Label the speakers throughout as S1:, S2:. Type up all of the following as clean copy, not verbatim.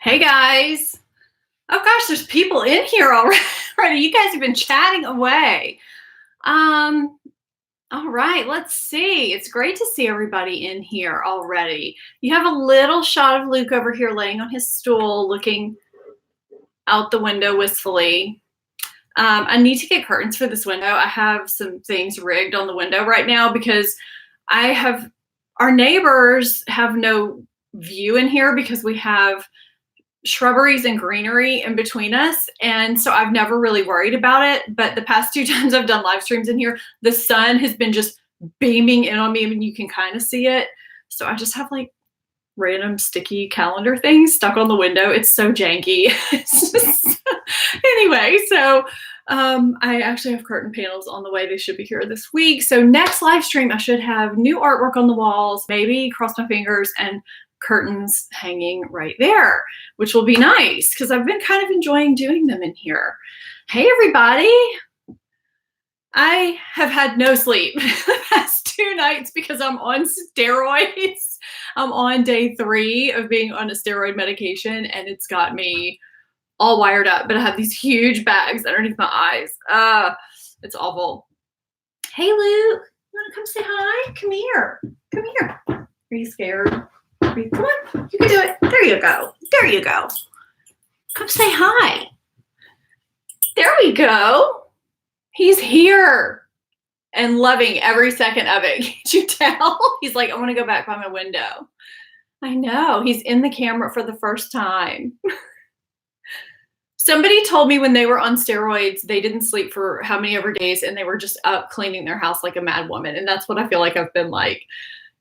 S1: Hey guys. Oh gosh, there's people in here already. You guys have been chatting away. Um, all right, let's see. It's great to see everybody in here already. You have a little shot of Luke over here laying on his stool, looking out the window wistfully. I need to get curtains for this window. I have some things rigged on the window right now because our neighbors have no view in here because we have shrubberies and greenery in between us, and so I've never really worried about it. But the past 2 times I've done live streams in here, the sun has been just beaming in on me, and you can kind of see it. So I just have like random sticky calendar things stuck on the window. It's so janky. It's just anyway, so I actually have curtain panels on the way. They should be here this week. So next live stream, I should have new artwork on the walls, maybe, cross my fingers, and curtains hanging right there, which will be nice because I've been kind of enjoying doing them in here. Hey everybody. I have had no sleep the past 2 nights because I'm on steroids. I'm on day 3 of being on a steroid medication, and it's got me all wired up, but I have these huge bags underneath my eyes. It's awful. Hey Luke, you want to come say hi? Come here. Come here. Are you scared? Come on, you can do it. There you go. There you go. Come say hi. There we go. He's here and loving every second of it. Can't you tell? He's like, I want to go back by my window. I know. He's in the camera for the first time. Somebody told me when they were on steroids, they didn't sleep for how many ever days, and they were just up cleaning their house like a mad woman. And that's what I feel like I've been like.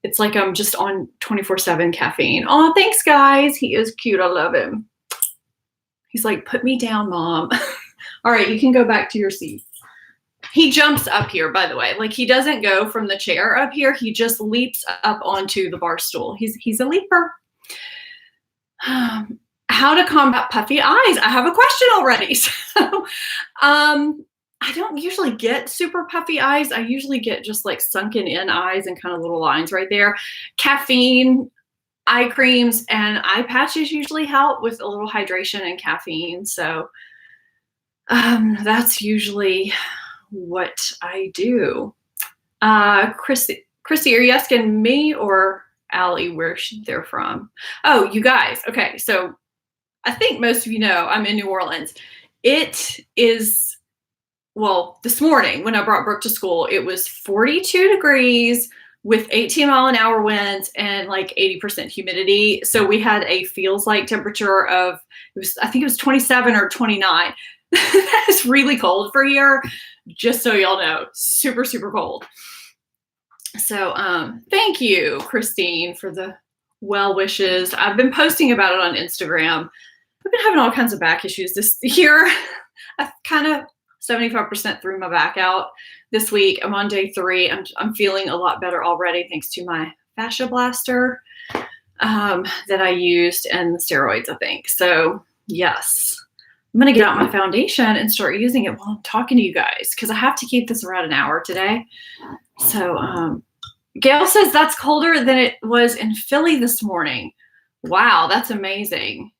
S1: It's like I'm just on 24/7 caffeine. Oh, thanks, guys. He is cute. I love him. He's like, put me down, Mom. All right, you can go back to your seat. He jumps up here, by the way. Like, he doesn't go from the chair up here. He just leaps up onto the bar stool. He's a leaper. How to combat puffy eyes. I have a question already. So, I don't usually get super puffy eyes. I usually get just like sunken in eyes and kind of little lines right there. Caffeine, eye creams, and eye patches usually help with a little hydration and caffeine. So that's usually what I do. Chrissy, are you asking me or Allie where they're from? Oh, you guys. Okay, so I think most of you know I'm in New Orleans. It is, well, this morning when I brought Brooke to school, it was 42 degrees with 18-mile-an-hour winds and like 80% humidity. So we had a feels like temperature of, I think it was 27 or 29. That is really cold for here, just so y'all know. Super, super cold. So thank you, Christine, for the well wishes. I've been posting about it on Instagram. I've been having all kinds of back issues this year. I've kind of 75% threw my back out this week. I'm on day 3. I'm feeling a lot better already thanks to my fascia blaster that I used and the steroids, I think. So yes, I'm going to get out my foundation and start using it while I'm talking to you guys because I have to keep this around an hour today. So Gail says that's colder than it was in Philly this morning. Wow, that's amazing.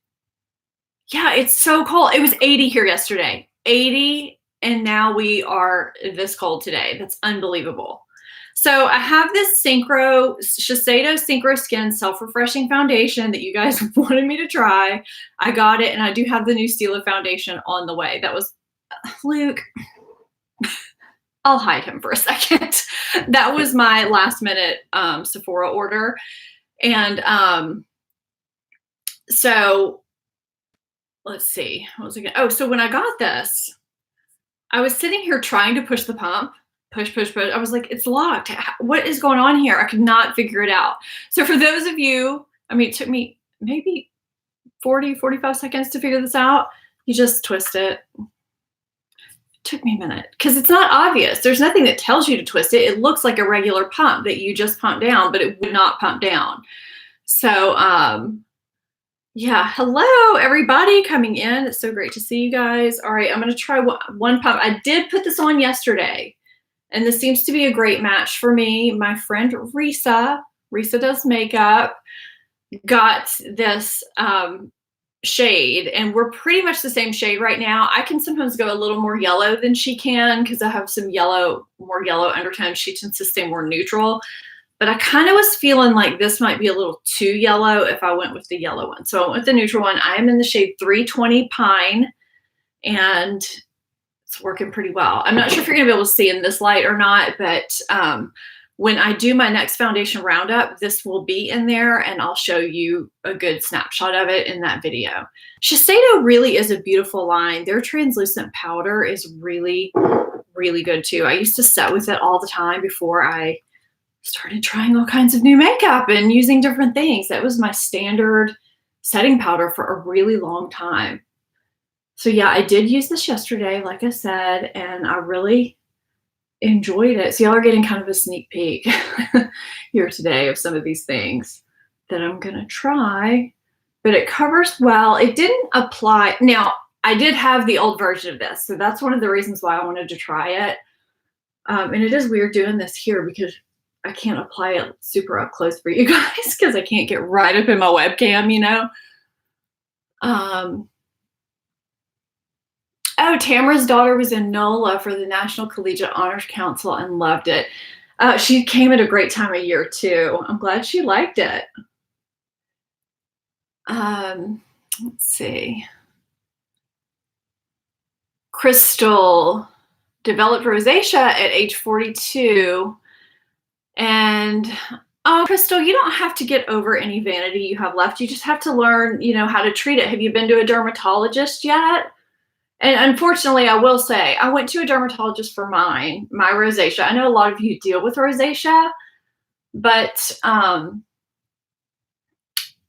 S1: Yeah, it's so cold. It was 80 here yesterday. 80. And now we are this cold today. That's unbelievable. So I have this Shiseido Synchro Skin Self-Refreshing Foundation that you guys wanted me to try. I got it, and I do have the new Stila foundation on the way. That was, Luke, I'll hide him for a second. That was my last minute Sephora order. And so let's see. What was I gonna, oh, so when I got this, I was sitting here trying to push the pump, push. I was like, it's locked. What is going on here? I could not figure it out. So for those of you, I mean, it took me maybe 40, 45 seconds to figure this out. You just twist it. It took me a minute because it's not obvious. There's nothing that tells you to twist it. It looks like a regular pump that you just pump down, but it would not pump down. So, yeah, hello everybody coming in. It's so great to see you guys. All right, I'm gonna try one pump. I did put this on yesterday, and this seems to be a great match for me. My friend Risa does makeup, got this shade, and we're pretty much the same shade right now. I can sometimes go a little more yellow than she can because I have some more yellow undertones. She tends to stay more neutral. But I kind of was feeling like this might be a little too yellow if I went with the yellow one. So I went with the neutral one. I am in the shade 320 Pine, and it's working pretty well. I'm not sure if you're gonna be able to see in this light or not, but when I do my next foundation roundup, this will be in there and I'll show you a good snapshot of it in that video. Shiseido really is a beautiful line. Their translucent powder is really, really good too. I used to set with it all the time before I started trying all kinds of new makeup and using different things. That was my standard setting powder for a really long time. So yeah, I did use this yesterday, like I said, and I really enjoyed it. So y'all are getting kind of a sneak peek here today of some of these things that I'm gonna try, but it covers well. It didn't apply. Now, I did have the old version of this, so that's one of the reasons why I wanted to try it. And it is weird doing this here because I can't apply it super up close for you guys because I can't get right up in my webcam, you know? Oh, Tamara's daughter was in NOLA for the National Collegiate Honors Council and loved it. She came at a great time of year too. I'm glad she liked it. Let's see. Crystal developed rosacea at age 42. And oh, Crystal, you don't have to get over any vanity you have left. You just have to learn, you know, how to treat it. Have you been to a dermatologist yet? And unfortunately, I will say, I went to a dermatologist for my rosacea. I know a lot of you deal with rosacea, but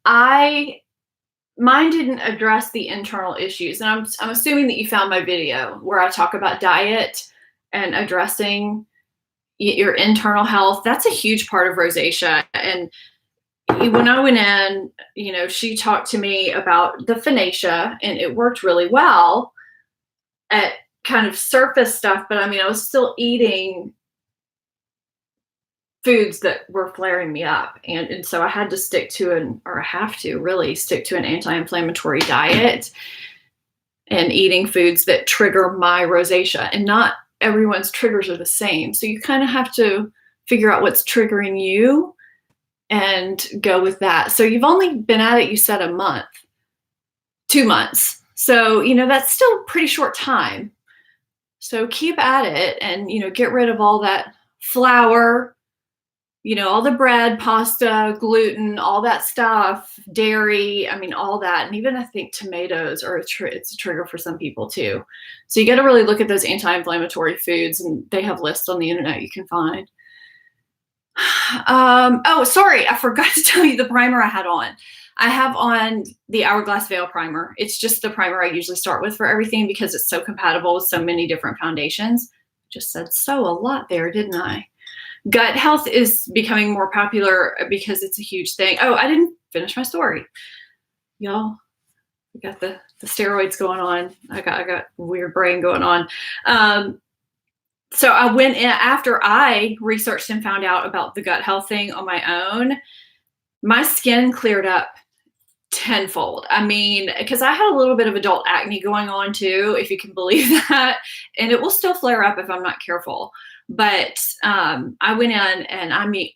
S1: mine didn't address the internal issues. And I'm assuming that you found my video where I talk about diet and addressing your internal health. That's a huge part of rosacea. And when I went in, you know, she talked to me about the Finacea, and it worked really well at kind of surface stuff. But I mean, I was still eating foods that were flaring me up. And so I had to stick to I have to really stick to an anti-inflammatory diet and eating foods that trigger my rosacea. And not everyone's triggers are the same. So you kind of have to figure out what's triggering you and go with that. So you've only been at it, you said, a month, 2 months. So, you know, that's still a pretty short time. So keep at it and, you know, get rid of all that flour, you know, all the bread, pasta, gluten, all that stuff, dairy, I mean, all that. And even I think tomatoes are it's a trigger for some people too. So you got to really look at those anti-inflammatory foods, and they have lists on the internet you can find. Oh, sorry, I forgot to tell you the primer I had on. I have on the Hourglass Veil Primer. It's just the primer I usually start with for everything because it's so compatible with so many different foundations. Just said so a lot there, didn't I? Gut health is becoming more popular because it's a huge thing. Oh, I didn't finish my story. Y'all, we got the steroids going on. I got weird brain going on. So I went in after I researched and found out about the gut health thing on my own. My skin cleared up tenfold. I mean, because I had a little bit of adult acne going on too, if you can believe that, and it will still flare up if I'm not careful. But I went in, and I mean,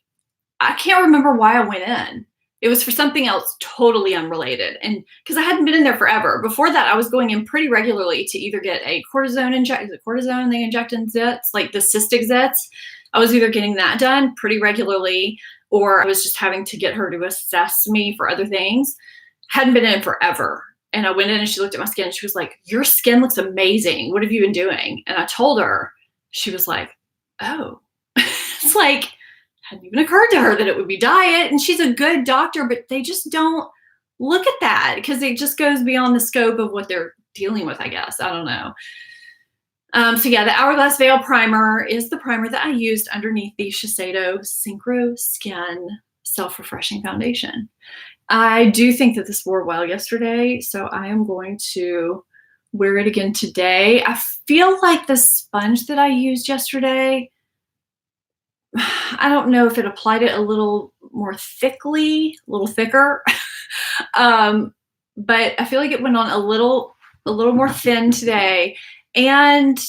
S1: I can't remember why I went in. It was for something else totally unrelated. And because I hadn't been in there forever. Before that, I was going in pretty regularly to either get a cortisone injection. Is it cortisone they inject in zits? Like the cystic zits. I was either getting that done pretty regularly, or I was just having to get her to assess me for other things. Hadn't been in forever. And I went in and she looked at my skin and she was like, "Your skin looks amazing. What have you been doing?" And I told her. She was like, "Oh." It's like, hadn't even occurred to her that it would be diet. And she's a good doctor, but they just don't look at that because it just goes beyond the scope of what they're dealing with, I guess. I don't know. So yeah, the Hourglass Veil Primer is the primer that I used underneath the Shiseido Synchro Skin Self-Refreshing Foundation. I do think that this wore well yesterday, so I am going to wear it again today. I feel like the sponge that I used yesterday, I don't know if it applied it a little more thickly, a little thicker. but I feel like it went on a little more thin today, and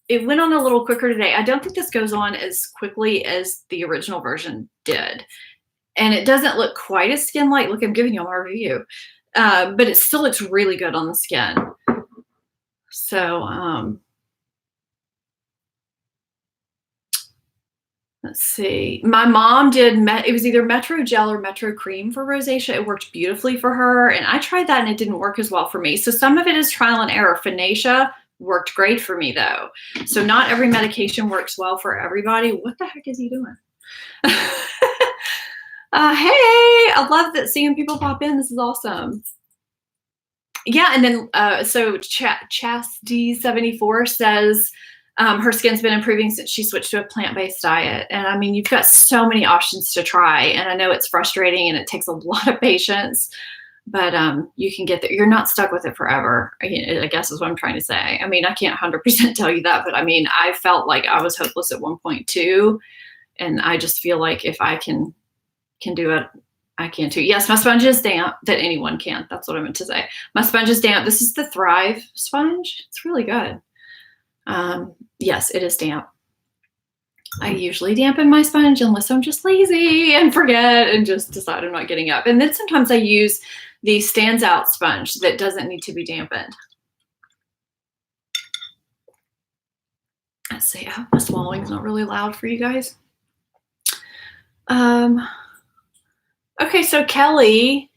S1: it went on a little quicker today. I don't think this goes on as quickly as the original version did. And it doesn't look quite as skin-like. Look, I'm giving you my review. But it still looks really good on the skin. So, let's see. My mom did, it was either Metro Gel or Metro Cream for rosacea. It worked beautifully for her. And I tried that and it didn't work as well for me. So some of it is trial and error. Finacea worked great for me though. So not every medication works well for everybody. What the heck is he doing? Hey, I love that seeing people pop in. This is awesome. Yeah, and then so Chastity74 says her skin's been improving since she switched to a plant-based diet. And I mean, you've got so many options to try. And I know it's frustrating and it takes a lot of patience, but you can get there. You're not stuck with it forever, I guess is what I'm trying to say. I mean, I can't 100% tell you that, but I mean, I felt like I was hopeless at one point too. And I just feel like if I can do it, I can too. Yes, my sponge is damp. That anyone can. That's what I meant to say. My sponge is damp. This is the Thrive sponge. It's really good. Yes, it is damp. I usually dampen my sponge unless I'm just lazy and forget and just decide I'm not getting up. And then sometimes I use the Stands Out sponge that doesn't need to be dampened. Let's see. I hope my swallowing's not really loud for you guys. Okay, so Kelly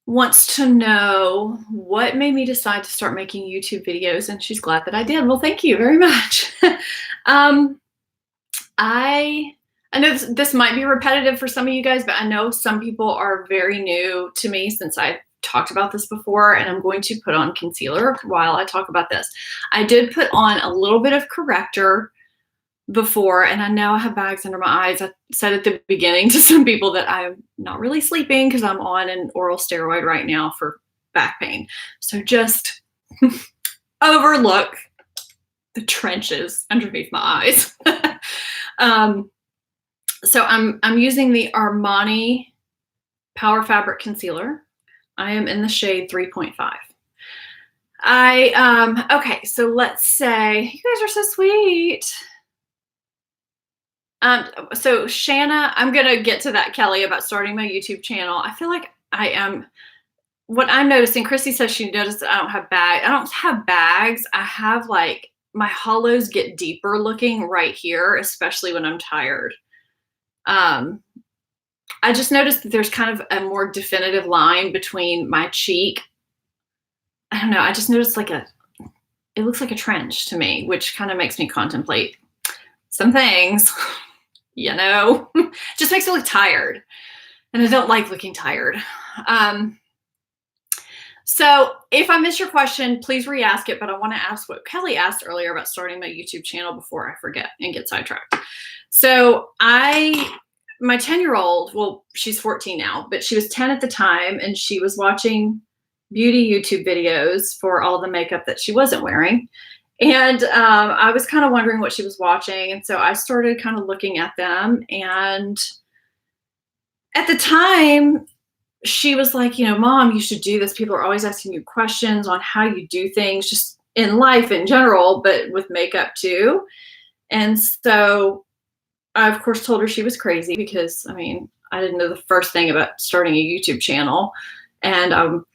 S1: wants to know what made me decide to start making YouTube videos, and she's glad that I did. Well, thank you very much. I know this might be repetitive for some of you guys, but I know some people are very new to me since I've talked about this before, and I'm going to put on concealer while I talk about this. I did put on a little bit of corrector before, and I know I have bags under my eyes. I said at the beginning to some people that I'm not really sleeping because I'm on an oral steroid right now for back pain. So just overlook the trenches underneath my eyes. So I'm using the Armani Power Fabric Concealer. I am in the shade 3.5. Okay, so let's say, you guys are so sweet. So Shanna, I'm going to get to that, Kelly, about starting my YouTube channel. I feel like I am, what I'm noticing, Chrissy says she noticed that I don't have bags. I don't have bags. I have like, my hollows get deeper looking right here, especially when I'm tired. I just noticed that there's kind of a more definitive line between my cheek. I don't know. I just noticed like it looks like a trench to me, which kind of makes me contemplate some things. You know, just makes me look tired, and I don't like looking tired. So if I missed your question, please re-ask it, but I want to ask what Kelly asked earlier about starting my YouTube channel before I forget and get sidetracked. So my 10-year-old, well, she's 14 now, but she was 10 at the time, and she was watching beauty YouTube videos for all the makeup that she wasn't wearing. And I was kind of wondering what she was watching. And so I started kind of looking at them. And at the time, she was like, you know, Mom, you should do this. People are always asking you questions on how you do things just in life in general, but with makeup too. And so I, of course, told her she was crazy because, I mean, I didn't know the first thing about starting a YouTube channel. And I'm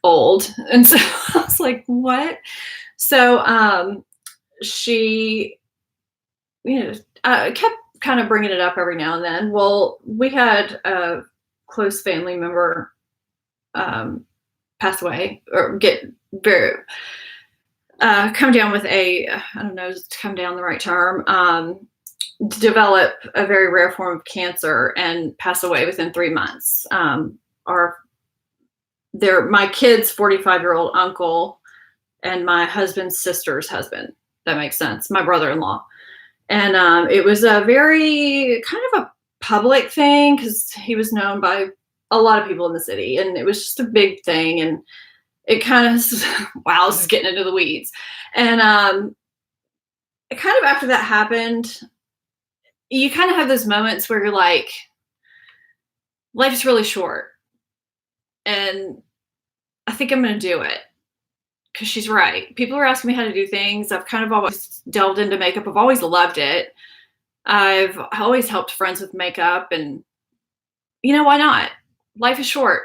S1: old. And so I was like, what? So she, you know, kept kind of bringing it up every now and then. Well, we had a close family member pass away or get very, come down with a, I don't know, come down the right term, develop a very rare form of cancer and pass away within 3 months. My kid's 45-year-old uncle and my husband's sister's husband. That makes sense. My brother-in-law. And it was a very kind of a public thing because he was known by a lot of people in the city, and it was just a big thing. And it kind of, wow, this is getting into the weeds. And kind of after that happened, you kind of have those moments where you're like, life's really short. and I think I'm going to do it because she's right. People are asking me how to do things. I've kind of always delved into makeup. I've always loved it. I've always helped friends with makeup, and why not? Life is short.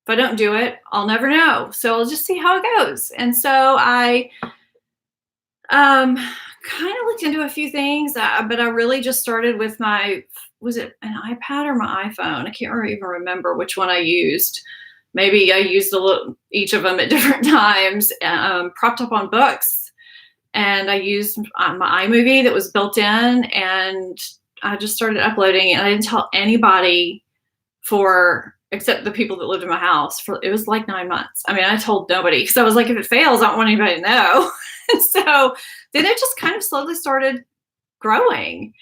S1: If I don't do it, I'll never know. So I'll just see how it goes. And so I kind of looked into a few things, but I really just started with was it an iPad or my iPhone? I can't even remember which one I used. Maybe I used each of them at different times, propped up on books. And I used my iMovie that was built in, and I just started uploading, and I didn't tell anybody except the people that lived in my house it was like 9 months. I mean, I told nobody because I was like, if it fails, I don't want anybody to know. And so then it just kind of slowly started growing.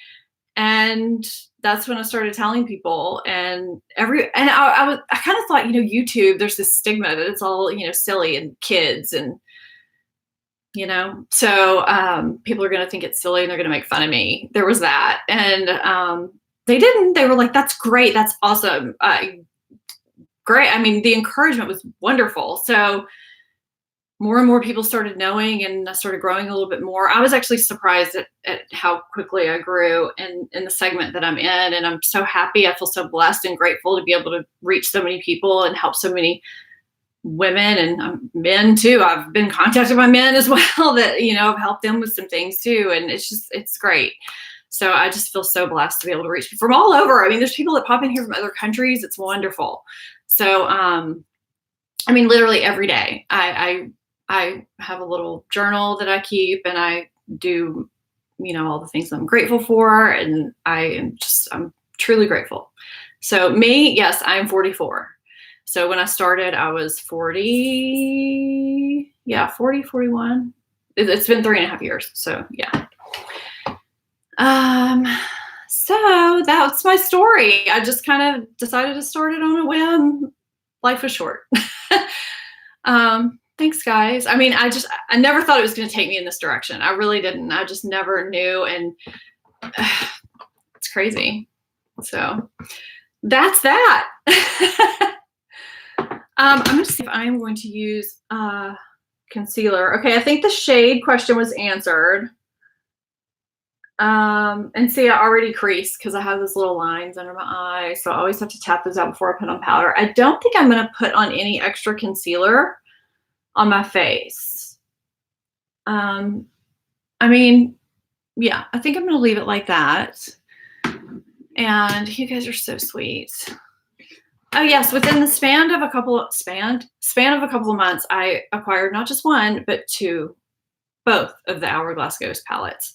S1: And that's when I started telling people, and I kind of thought, YouTube, there's this stigma that it's all, silly and kids and, so people are going to think it's silly and they're going to make fun of me. There was that. And they didn't. They were like, that's great. That's awesome. Great. I mean, the encouragement was wonderful. So more and more people started knowing, and I started growing a little bit more. I was actually surprised at how quickly I grew in the segment that I'm in. And I'm so happy. I feel so blessed and grateful to be able to reach so many people and help so many women and men too. I've been contacted by men as well that, I've helped them with some things too. And it's great. So I just feel so blessed to be able to reach people from all over. I mean, there's people that pop in here from other countries. It's wonderful. So, I mean, literally every day I have a little journal that I keep, and I do, all the things I'm grateful for. And I'm truly grateful. So me, yes, I'm 44. So when I started, I was 41. It's been 3.5 years. So yeah. So that's my story. I just kind of decided to start it on a whim. Life was short. Thanks, guys. I mean, I never thought it was going to take me in this direction. I really didn't. I just never knew. And it's crazy. So that's that. I'm going to see if I'm going to use concealer. Okay, I think the shade question was answered. And see, I already creased because I have those little lines under my eyes. So I always have to tap those out before I put on powder. I don't think I'm going to put on any extra concealer on my face. I mean, yeah, I think I'm going to leave it like that. And you guys are so sweet. Oh yes, within the span of a couple of months, I acquired not just one, but both of the Hourglass Ghost palettes.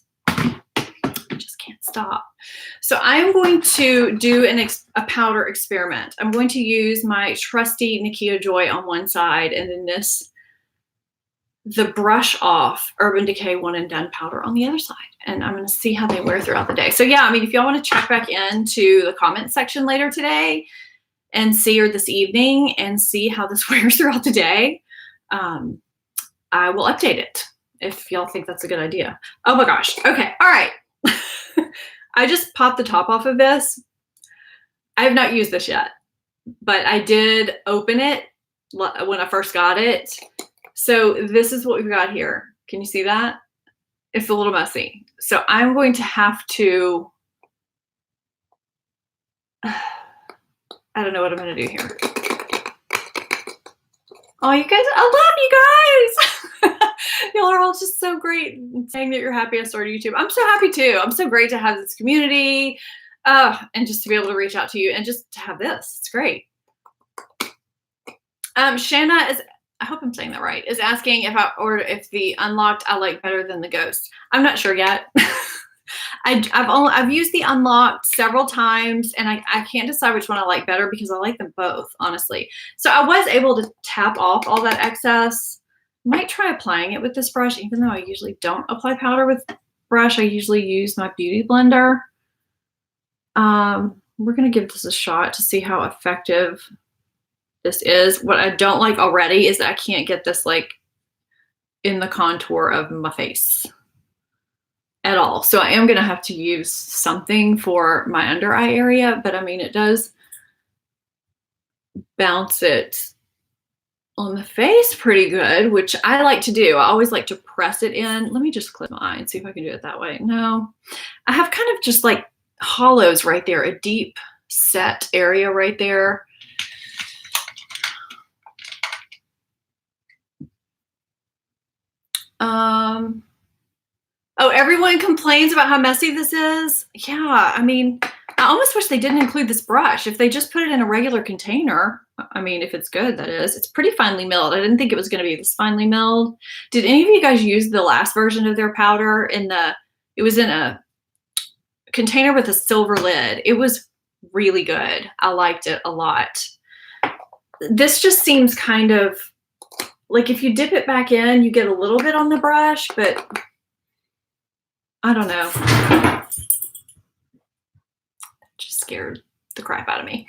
S1: Can't stop. So I'm going to do a powder experiment. I'm going to use my trusty Nikkia Joy on one side, and then the Brush Off Urban Decay One and Done powder on the other side. And I'm going to see how they wear throughout the day. So yeah, I mean, if y'all want to check back into the comment section later today and or this evening and see how this wears throughout the day, I will update it if y'all think that's a good idea. Oh my gosh. Okay. All right. I just popped the top off of this. I have not used this yet, but I did open it when I first got it. So this is what we've got here. Can you see that? It's a little messy. So I'm going to have to, I don't know what I'm going to do here. Oh, you guys, I love you guys. Y'all are all just so great saying that you're happy I started YouTube. I'm so happy too. I'm so great to have this community and just to be able to reach out to you and just to have this. It's great. Shanna is, I hope I'm saying that right, is asking if the Unlocked I like better than the Ghost. I'm not sure yet. I've used the Unlocked several times, and I can't decide which one I like better because I like them both, honestly. So I was able to tap off all that excess. Might try applying it with this brush, even though I usually don't apply powder with brush. I usually use my beauty blender. We're going to give this a shot to see how effective this is. What I don't like already is that I can't get this like in the contour of my face at all. So I am going to have to use something for my under eye area, but I mean, it does bounce it on the face pretty good, which I like to do. I always like to press it in. Let me just clip my eye and see if I can do it that way. No, I have kind of just like hollows right there, a deep set area right there. Oh, everyone complains about how messy this is. Yeah, I mean, I almost wish they didn't include this brush. If they just put it in a regular container, I mean, if it's good, that is. It's pretty finely milled. I didn't think it was going to be this finely milled. Did any of you guys use the last version of their powder it was in a container with a silver lid. It was really good. I liked it a lot. This just seems kind of like if you dip it back in, you get a little bit on the brush, but I don't know. Just scared the crap out of me.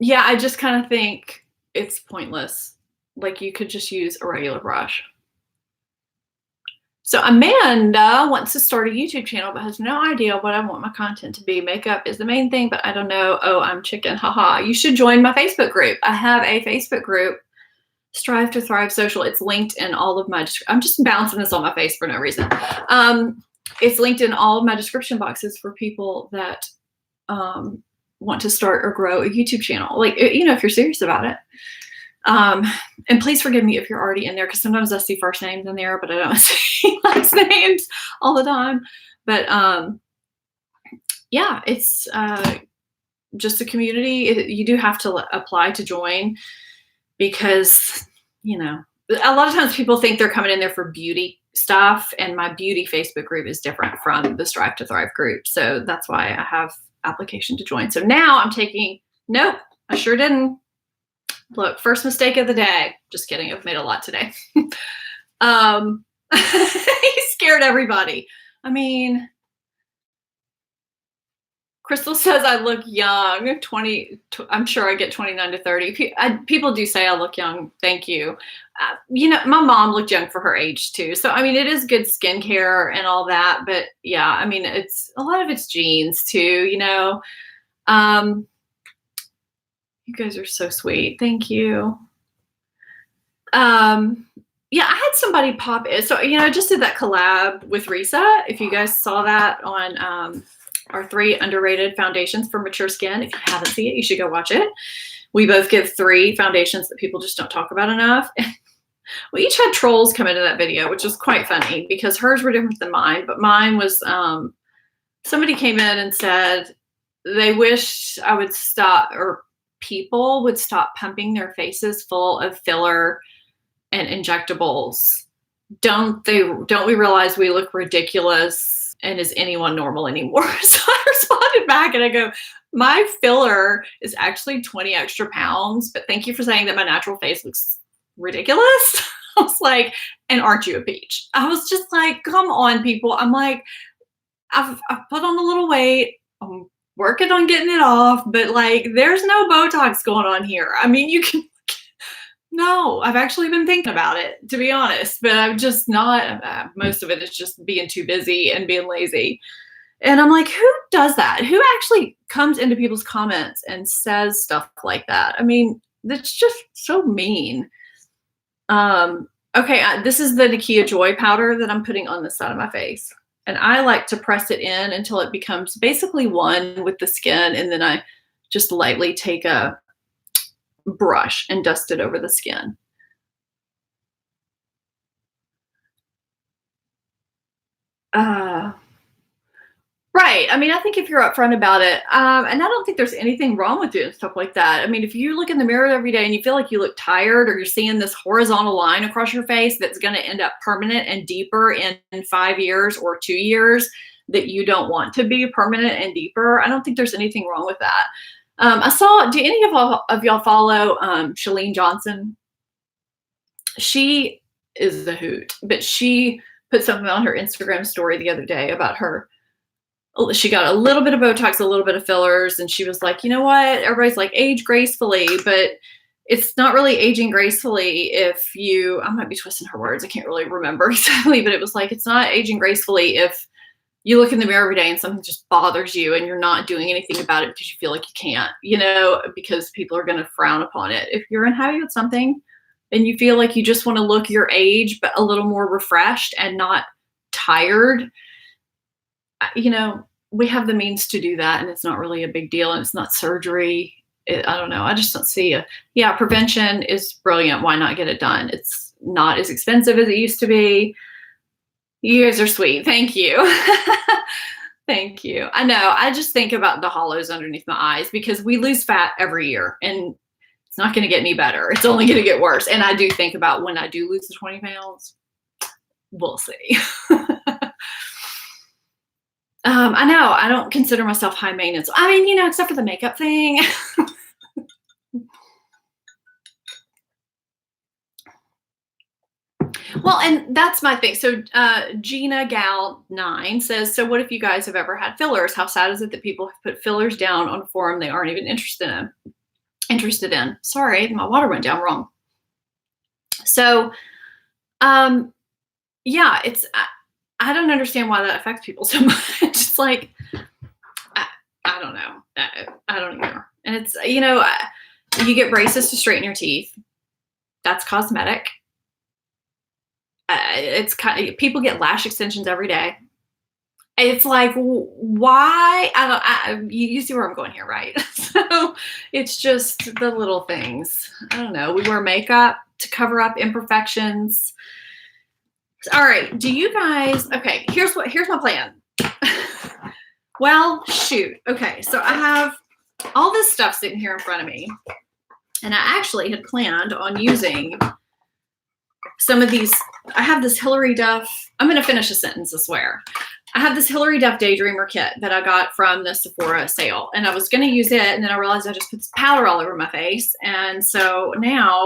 S1: Yeah, I just kind of think it's pointless. Like you could just use a regular brush. So Amanda wants to start a YouTube channel, but has no idea what I want my content to be. Makeup is the main thing, but I don't know. Oh, I'm chicken. Haha. You should join my Facebook group. I have a Facebook group, Strive to Thrive Social. It's linked in all of my, I'm just bouncing this on my face for no reason. It's linked in all of my description boxes for people that want to start or grow a YouTube channel. Like, you know, if you're serious about it. And please forgive me if you're already in there, because sometimes I see first names in there, but I don't see last names all the time. But yeah, it's just a community. You do have to apply to join because, you know, a lot of times people think they're coming in there for beauty stuff, and my beauty Facebook group is different from the Strive to Thrive group. So that's why I have application to join. So now I'm taking, nope, I sure didn't. Look, first mistake of the day. Just kidding. I've made a lot today. He scared everybody. I mean, Crystal says I look young. I'm sure I get 29 to 30. People do say I look young. Thank you. You know, my mom looked young for her age too. So, I mean, it is good skincare and all that. But yeah, I mean, it's a lot of it's genes too, you know. You guys are so sweet. Thank you. Yeah, I had somebody pop in. So, you know, I just did that collab with Risa. If you guys saw that on our 3 underrated foundations for mature skin. If you haven't seen it, you should go watch it. We both give 3 foundations that people just don't talk about enough. We each had trolls come into that video, which was quite funny because hers were different than mine. But mine was, somebody came in and said they wish I would stop, or people would stop pumping their faces full of filler and injectables. Don't we realize we look ridiculous? And is anyone normal anymore? So I responded back and I go, my filler is actually 20 extra pounds, but thank you for saying that my natural face looks ridiculous. I was like, and aren't you a peach? I was just like, come on, people. I'm like, I've put on a little weight. I'm working on getting it off, but like, there's no Botox going on here. I mean, you can, no, I've actually been thinking about it, to be honest, but I'm just not, most of it is just being too busy and being lazy. And I'm like, who does that? Who actually comes into people's comments and says stuff like that? I mean, that's just so mean. Okay, this is the Nikkia Joy Powder that I'm putting on the side of my face. And I like to press it in until it becomes basically one with the skin. And then I just lightly take a brush and dust it over the skin. Right. I mean, I think if you're upfront about it, and I don't think there's anything wrong with doing stuff like that. I mean, if you look in the mirror every day and you feel like you look tired, or you're seeing this horizontal line across your face that's going to end up permanent and deeper in 5 years or 2 years that you don't want to be permanent and deeper, I don't think there's anything wrong with that. I saw, do any of y'all follow Chalene Johnson? She is a hoot, but she put something on her Instagram story the other day about her. She got a little bit of Botox, a little bit of fillers, and she was like, you know what? Everybody's like, age gracefully, but it's not really aging gracefully if you, I might be twisting her words. I can't really remember exactly, but it was like, it's not aging gracefully if you look in the mirror every day and something just bothers you and you're not doing anything about it because you feel like you can't, you know, because people are going to frown upon it. If you're unhappy with something and you feel like you just want to look your age, but a little more refreshed and not tired, you know, we have the means to do that, and it's not really a big deal, and it's not surgery. I don't know. I just don't see it. Yeah, prevention is brilliant. Why not get it done? It's not as expensive as it used to be. You guys are sweet. Thank you. Thank you. I know. I just think about the hollows underneath my eyes because we lose fat every year, and it's not going to get any better. It's only going to get worse. And I do think about when I do lose the 20 pounds, we'll see. I know I don't consider myself high maintenance. I mean, you know, except for the makeup thing. Well, and that's my thing. So Gina Gal 9 says, so what if you guys have ever had fillers? How sad is it that people have put fillers down on a forum they aren't even interested in? Sorry, my water went down wrong. So, yeah, it's, I don't understand why that affects people so much. It's like, I don't know. I don't know. And it's, you know, you get braces to straighten your teeth. That's cosmetic. It's kind of, people get lash extensions every day. It's like, why? You see where I'm going here, right? So it's just the little things. I don't know. We wear makeup to cover up imperfections. All right. Do you guys, okay, here's my plan. Well, shoot. Okay. So I have all this stuff sitting here in front of me, and I actually had planned on using some of these. I have this Hilary Duff. I'm going to finish a sentence, I swear. I have this Hilary Duff Daydreamer kit that I got from the Sephora sale, and I was going to use it, and then I realized I just put this powder all over my face. And so now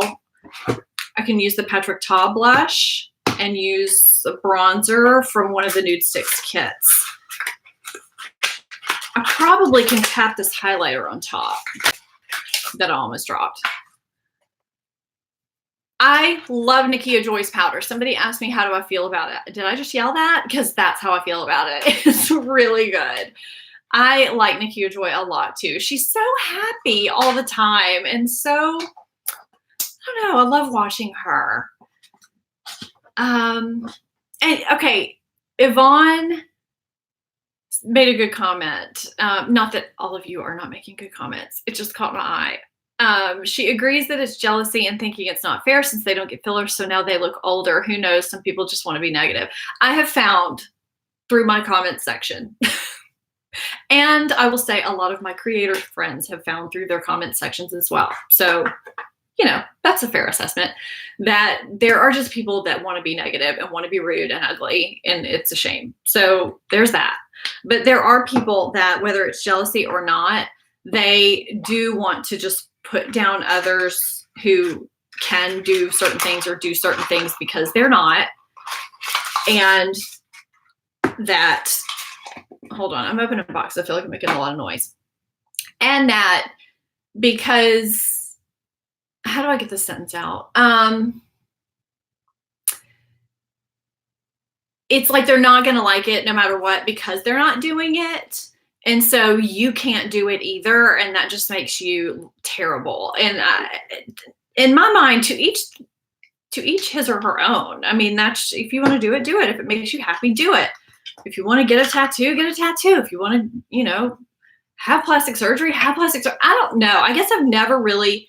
S1: I can use the Patrick Ta blush and use the bronzer from one of the Nudestix kits. I probably can tap this highlighter on top that I almost dropped. I love Nikkia Joy's powder. Somebody asked me, how do I feel about it? Did I just yell that? Because that's how I feel about it. It's really good. I like Nikkia Joy a lot too. She's so happy all the time. And so, I don't know, I love watching her. And okay, Yvonne made a good comment. Not that all of you are not making good comments. It just caught my eye. She agrees that it's jealousy and thinking it's not fair since they don't get fillers, so now they look older. Who knows? Some people just want to be negative. I have found through my comment section, and I will say a lot of my creator friends have found through their comment sections as well. So, you know, that's a fair assessment, that there are just people that want to be negative and want to be rude and ugly, and it's a shame. So there's that. But there are people that, whether it's jealousy or not, they do want to just put down others who can do certain things or do certain things because they're not. And that, hold on, I'm opening a box. I feel like I'm making a lot of noise. And that because, how do I get this sentence out? It's like they're not going to like it no matter what because they're not doing it. And so you can't do it either. And that just makes you terrible. And in my mind, to each his or her own. I mean, that's, if you want to do it, do it. If it makes you happy, do it. If you want to get a tattoo, get a tattoo. If you want to, you know, have plastic surgery, have plastic surgery. I don't know. I guess I've never really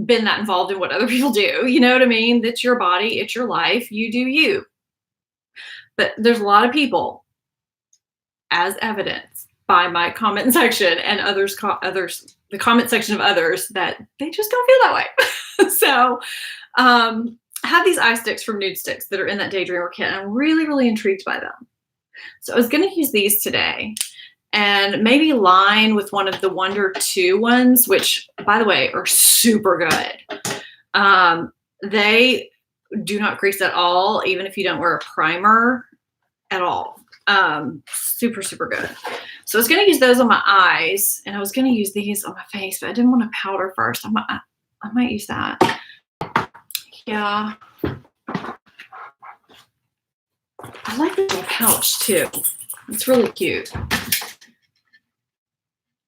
S1: been that involved in what other people do. You know what I mean? It's your body. It's your life. You do you. But there's a lot of people, as evidenced by my comment section and the comment section of others, that they just don't feel that way. So I have these eye sticks from Nudestix that are in that Daydreamer kit, and I'm really, really intrigued by them. So I was going to use these today and maybe line with one of the Wonder 2 ones, which, by the way, are super good. They do not crease at all, even if you don't wear a primer at all. Super, super good. So I was going to use those on my eyes, and I was going to use these on my face, but I didn't want to powder first. I might use that. Yeah. I like the little pouch too. It's really cute.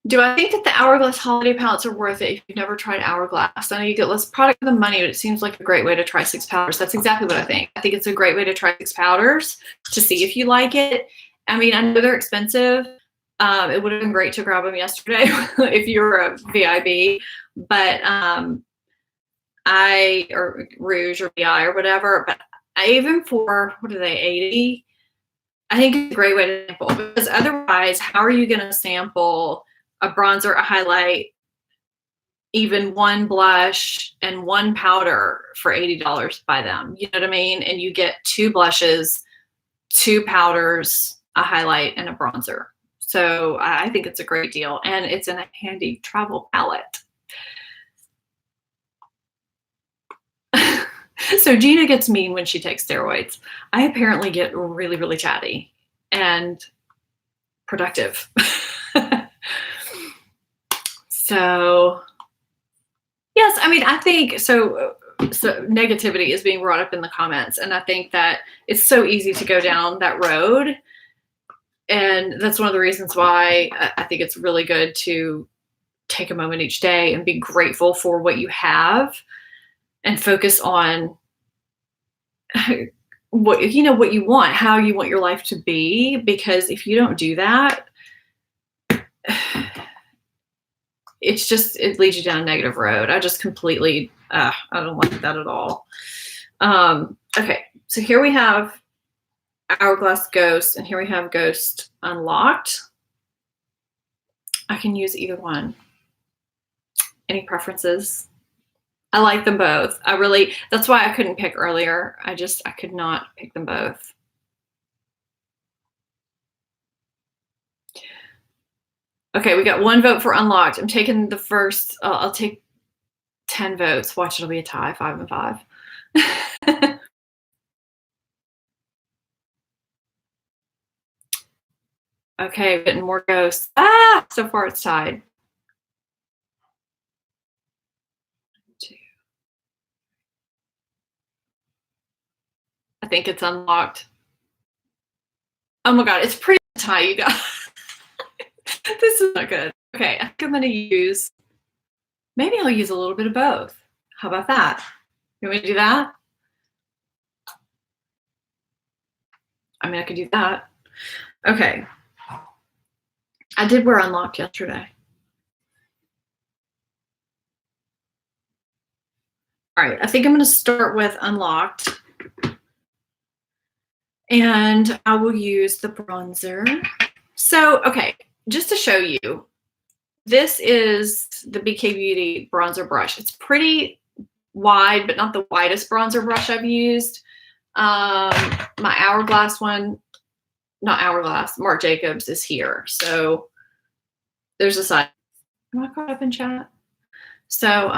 S1: Do I think that the Hourglass holiday palettes are worth it if you've never tried Hourglass? I know you get less product for the money, but it seems like a great way to try 6 powders. That's exactly what I think. I think it's a great way to try 6 powders to see if you like it. I mean, I know they're expensive. It would have been great to grab them yesterday if you were a VIB, but or Rouge or VI or whatever, but even for, what are they, 80? I think it's a great way to sample, because otherwise, how are you going to sample a bronzer, a highlight, even one blush and one powder for $80 by them? You know what I mean? And you get 2 blushes, 2 powders, a highlight, and a bronzer. So I think it's a great deal, and it's in a handy travel palette. So Gina gets mean when she takes steroids. I apparently get really, really chatty and productive. So yes, I mean, I think so negativity is being brought up in the comments, and I think that it's so easy to go down that road. And that's one of the reasons why I think it's really good to take a moment each day and be grateful for what you have and focus on what you want, how you want your life to be. Because if you don't do that, it leads you down a negative road. I just completely, I don't like that at all. Okay, so here we have Hourglass Ghost, and here we have Ghost Unlocked. I can use either one. Any preferences? I like them both. That's why I couldn't pick earlier. I could not pick them both. Okay, we got 1 vote for Unlocked. I'm taking the first, I'll take 10 votes. Watch, it'll be a tie, 5 and 5. Okay, getting more Ghosts. So far it's tied. I think it's Unlocked. Oh my God, it's pretty tie, you guys. This is not good. Okay, I think I'm gonna use, maybe I'll use a little bit of both. How about that? You want me to do that? I mean, I could do that. Okay. I did wear Unlocked yesterday. All right, I think I'm gonna start with Unlocked. And I will use the bronzer. So, okay, just to show you, this is the BK Beauty bronzer brush. It's pretty wide, but not the widest bronzer brush I've used. My Hourglass one, not Hourglass, Marc Jacobs is here. So there's a side. Am I caught up in chat? So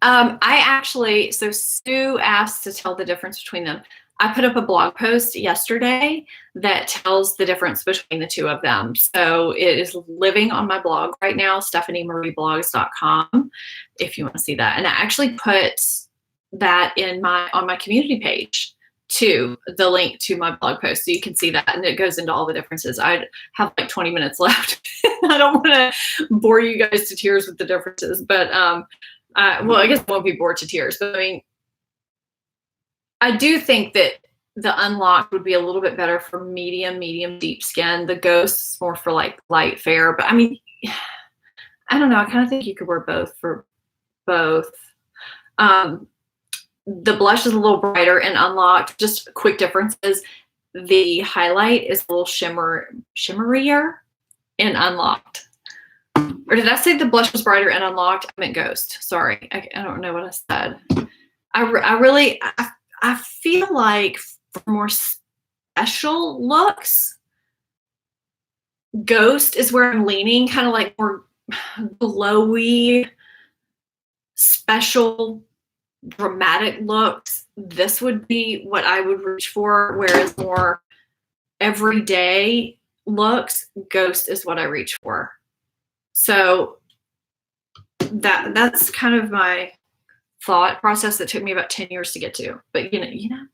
S1: so Sue asked to tell the difference between them. I put up a blog post yesterday that tells the difference between the 2 of them. So it is living on my blog right now, stephaniemarieblogs.com, if you want to see that. And I actually put that on my community page too, the link to my blog post, so you can see that, and it goes into all the differences. I have like 20 minutes left. I don't want to bore you guys to tears with the differences, but well, I guess I won't be bored to tears, but I mean, I do think that the Unlocked would be a little bit better for medium deep skin. The Ghost is more for like light fair, but I mean, I don't know. I kind of think you could wear both for both. The blush is a little brighter in Unlocked. Just quick differences. The highlight is a little shimmerier in Unlocked. Or did I say the blush was brighter in Unlocked? I meant Ghost. Sorry, I don't know what I said. I feel like for more special looks, Ghost is where I'm leaning, kind of like more glowy, special, dramatic looks. This would be what I would reach for, whereas more everyday looks, Ghost is what I reach for. So that's kind of my thought process that took me about 10 years to get to, but you know.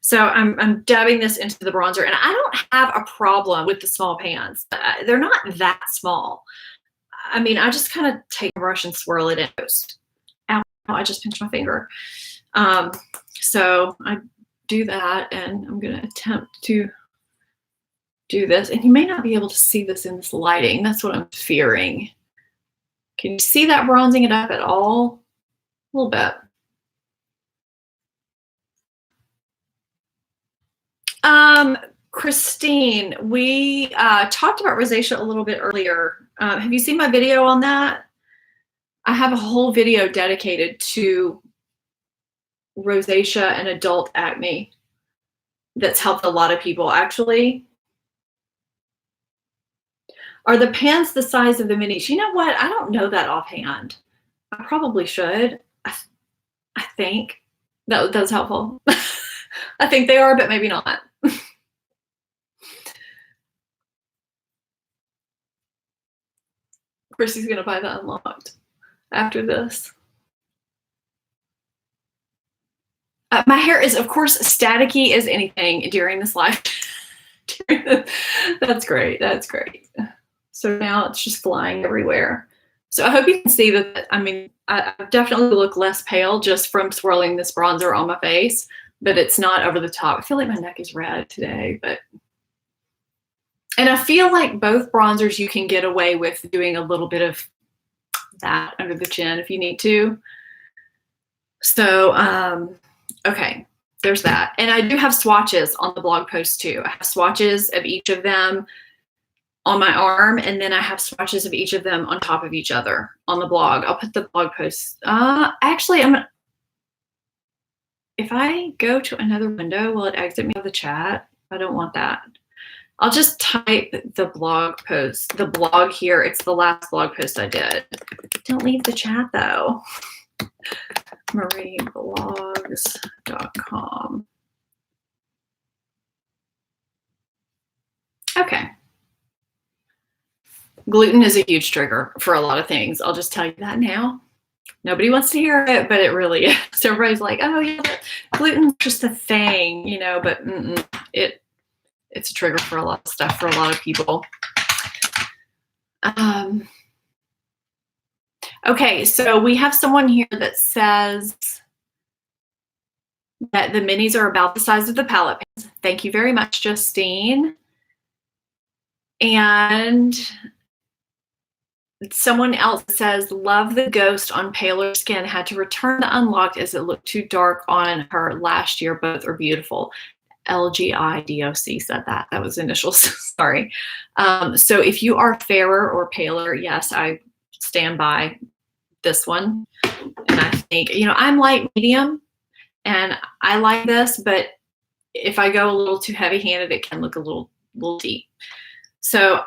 S1: So I'm dabbing this into the bronzer, and I don't have a problem with the small pans. They're not that small. I mean, I just kind of take a brush and swirl it in. Ow, I just pinched my finger. So I do that, and I'm gonna attempt to do this. And you may not be able to see this in this lighting. That's what I'm fearing. Can you see that bronzing it up at all? A little bit. Christine, we talked about rosacea a little bit earlier. Have you seen my video on that? I have a whole video dedicated to rosacea and adult acne that's helped a lot of people, actually. Are the pans the size of the minis? You know what? I don't know that offhand. I probably should. I think that's helpful. I think they are, but maybe not. Chrissy's gonna buy the unlocked after this. My hair is, of course, staticky as anything during this live. That's great. That's great. So now it's just flying everywhere. So I hope you can see that. I mean, I definitely look less pale just from swirling this bronzer on my face, but it's not over the top. I feel like my neck is red today, and I feel like both bronzers you can get away with doing a little bit of that under the chin if you need to. So, okay, there's that. And I do have swatches on the blog post too. I have swatches of each of them on my arm, and then I have swatches of each of them on top of each other on the blog. I'll put the blog post. Actually, if I go to another window, will it exit me out of the chat? I don't want that. I'll just type the blog post, the blog here. It's the last blog post I did. Don't leave the chat though. marieblogs.com. Okay. Gluten is a huge trigger for a lot of things. I'll just tell you that now. Nobody wants to hear it, but it really is. So everybody's like, oh yeah, gluten's just a thing, you know, but it's a trigger for a lot of stuff for a lot of people. Okay, so we have someone here that says that the minis are about the size of the palette pans. Thank you very much, Justine. And someone else says, love the ghost on paler skin. Had to return the unlocked as it looked too dark on her last year. Both are beautiful. LGIDOC said that. That was initials. Sorry. So if you are fairer or paler, yes, I stand by this one. And I think, you know, I'm light medium and I like this, but if I go a little too heavy handed, it can look a little deep. So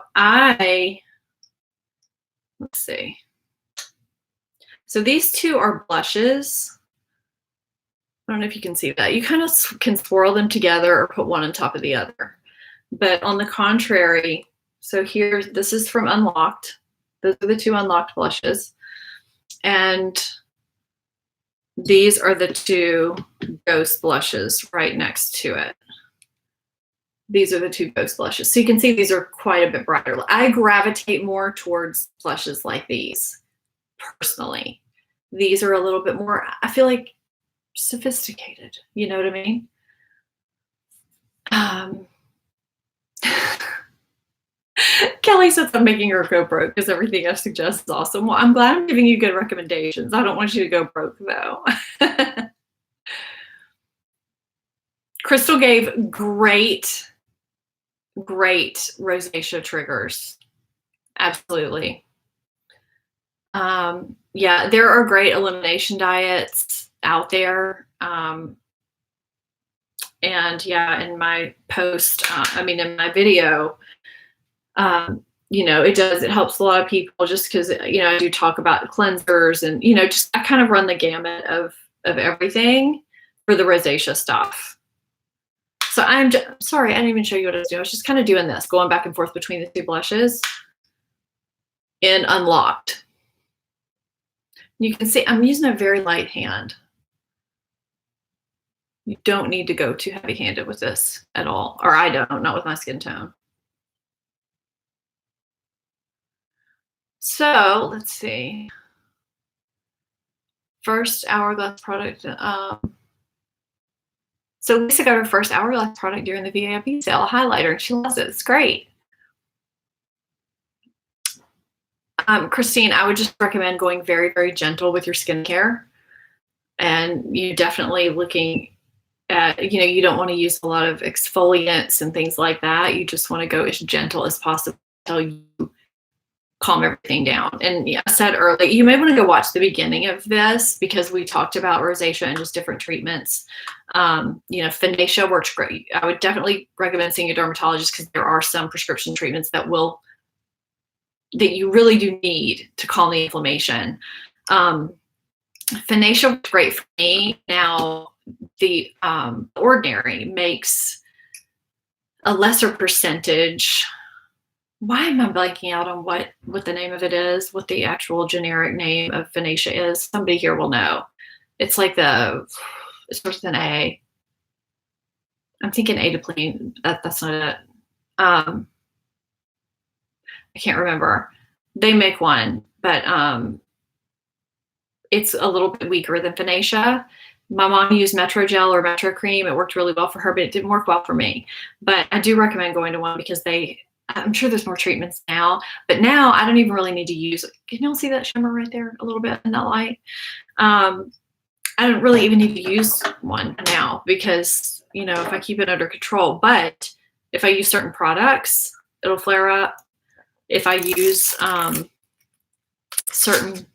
S1: let's see. So these two are blushes. I don't know if you can see that. You kind of can swirl them together or put one on top of the other. But on the contrary, so here, this is from Unlocked. Those are the two Unlocked blushes. And these are the two Ghost blushes right next to it. These are the two Ghost blushes. So you can see these are quite a bit brighter. I gravitate more towards blushes like these, personally. These are a little bit more, I feel like, sophisticated. You know what I mean? Kelly says I'm making her go broke because everything I suggest is awesome. Well, I'm glad I'm giving you good recommendations. I don't want you to go broke, though. Crystal gave great rosacea triggers. Absolutely. Yeah, there are great elimination diets out there. And yeah, in my post, in my video, you know, it helps a lot of people just because, you know, I do talk about cleansers and, you know, just I kind of run the gamut of everything for the rosacea stuff. So I'm sorry, I didn't even show you what I was doing. I was just kind of doing this, going back and forth between the two blushes in Unlocked. You can see I'm using a very light hand. You don't need to go too heavy-handed with this at all, or I don't, not with my skin tone. So let's see. First Hourglass product. So Lisa got her first Hourglass product during the VIP sale, a highlighter, and she loves it. It's great. Christine, I would just recommend going very, very gentle with your skincare. And you definitely looking at, you don't want to use a lot of exfoliants and things like that. You just want to go as gentle as possible until you calm everything down. And I said earlier, you may want to go watch the beginning of this because we talked about rosacea and just different treatments. Finacea works great. I would definitely recommend seeing a dermatologist because there are some prescription treatments that you really do need to calm the inflammation. Finacea works great for me. Now, the Ordinary makes a lesser percentage. Why am I blanking out on what the name of it is, what the actual generic name of Finacea is? Somebody here will know. It's like it starts with an A. I'm thinking Adapalene. That's not it. I can't remember. They make one, but it's a little bit weaker than Finacea. My mom used Metro Gel or Metro Cream. It worked really well for her, but it didn't work well for me. But I do recommend going to one because I'm sure there's more treatments now, but now I don't even really need to use it. Can y'all see that shimmer right there a little bit in that light? I don't really even need to use one now because, if I keep it under control, but if I use certain products, it'll flare up. If I use certain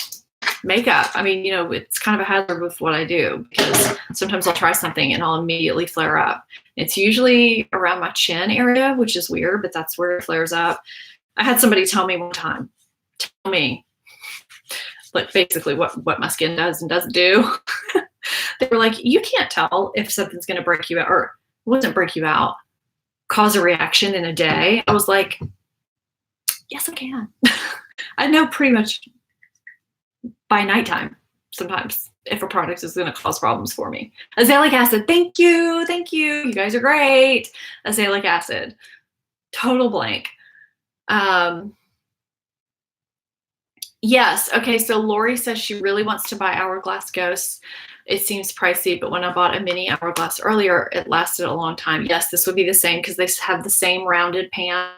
S1: makeup, it's kind of a hazard with what I do because sometimes I'll try something and I'll immediately flare up. It's usually around my chin area, which is weird, but that's where it flares up. I had somebody tell me one time, like basically what my skin does and doesn't do. They were like, you can't tell if something's going to break you out, or wasn't break you out, cause a reaction in a day. I was like, yes, I can. I know pretty much by nighttime sometimes if a product is going to cause problems for me. Azelaic acid, thank you. You guys are great. Azelaic acid, total blank. Yes, okay, so Lori says she really wants to buy Hourglass Ghosts. It seems pricey, but when I bought a mini Hourglass earlier, it lasted a long time. Yes, this would be the same because they have the same rounded pan.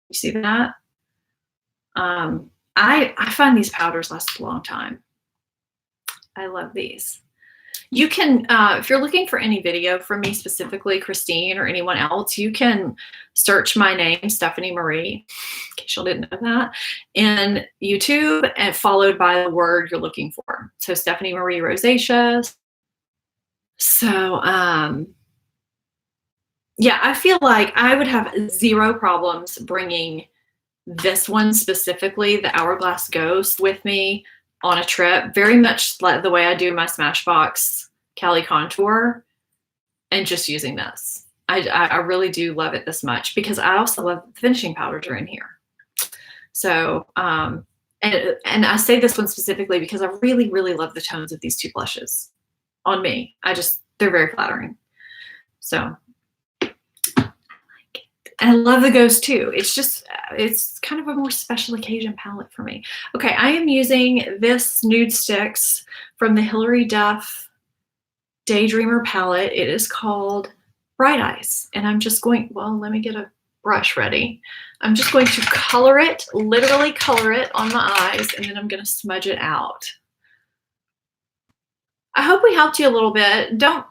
S1: You see that? I find these powders last a long time. I love these. You can, if you're looking for any video from me specifically, Christine, or anyone else, you can search my name, Stephanie Marie, in case you didn't know that, in YouTube, and followed by the word you're looking for. So Stephanie Marie Rosacea. So, yeah, I feel like I would have zero problems bringing this one specifically, the Hourglass Ghost, with me on a trip, very much like the way I do my Smashbox Cali Contour, and just using this. I really do love it this much because I also love the finishing powders are in here. So, and I say this one specifically because I really, really love the tones of these two blushes on me. They're very flattering. So, and I love the Ghost too. It's kind of a more special occasion palette for me. Okay, I am using this Nudestix from the Hilary Duff Daydreamer palette. It is called Bright Eyes. And I'm just going, well, let me get a brush ready. I'm just going to color it, literally color it on my eyes, and then I'm going to smudge it out. I hope we helped you a little bit. Don't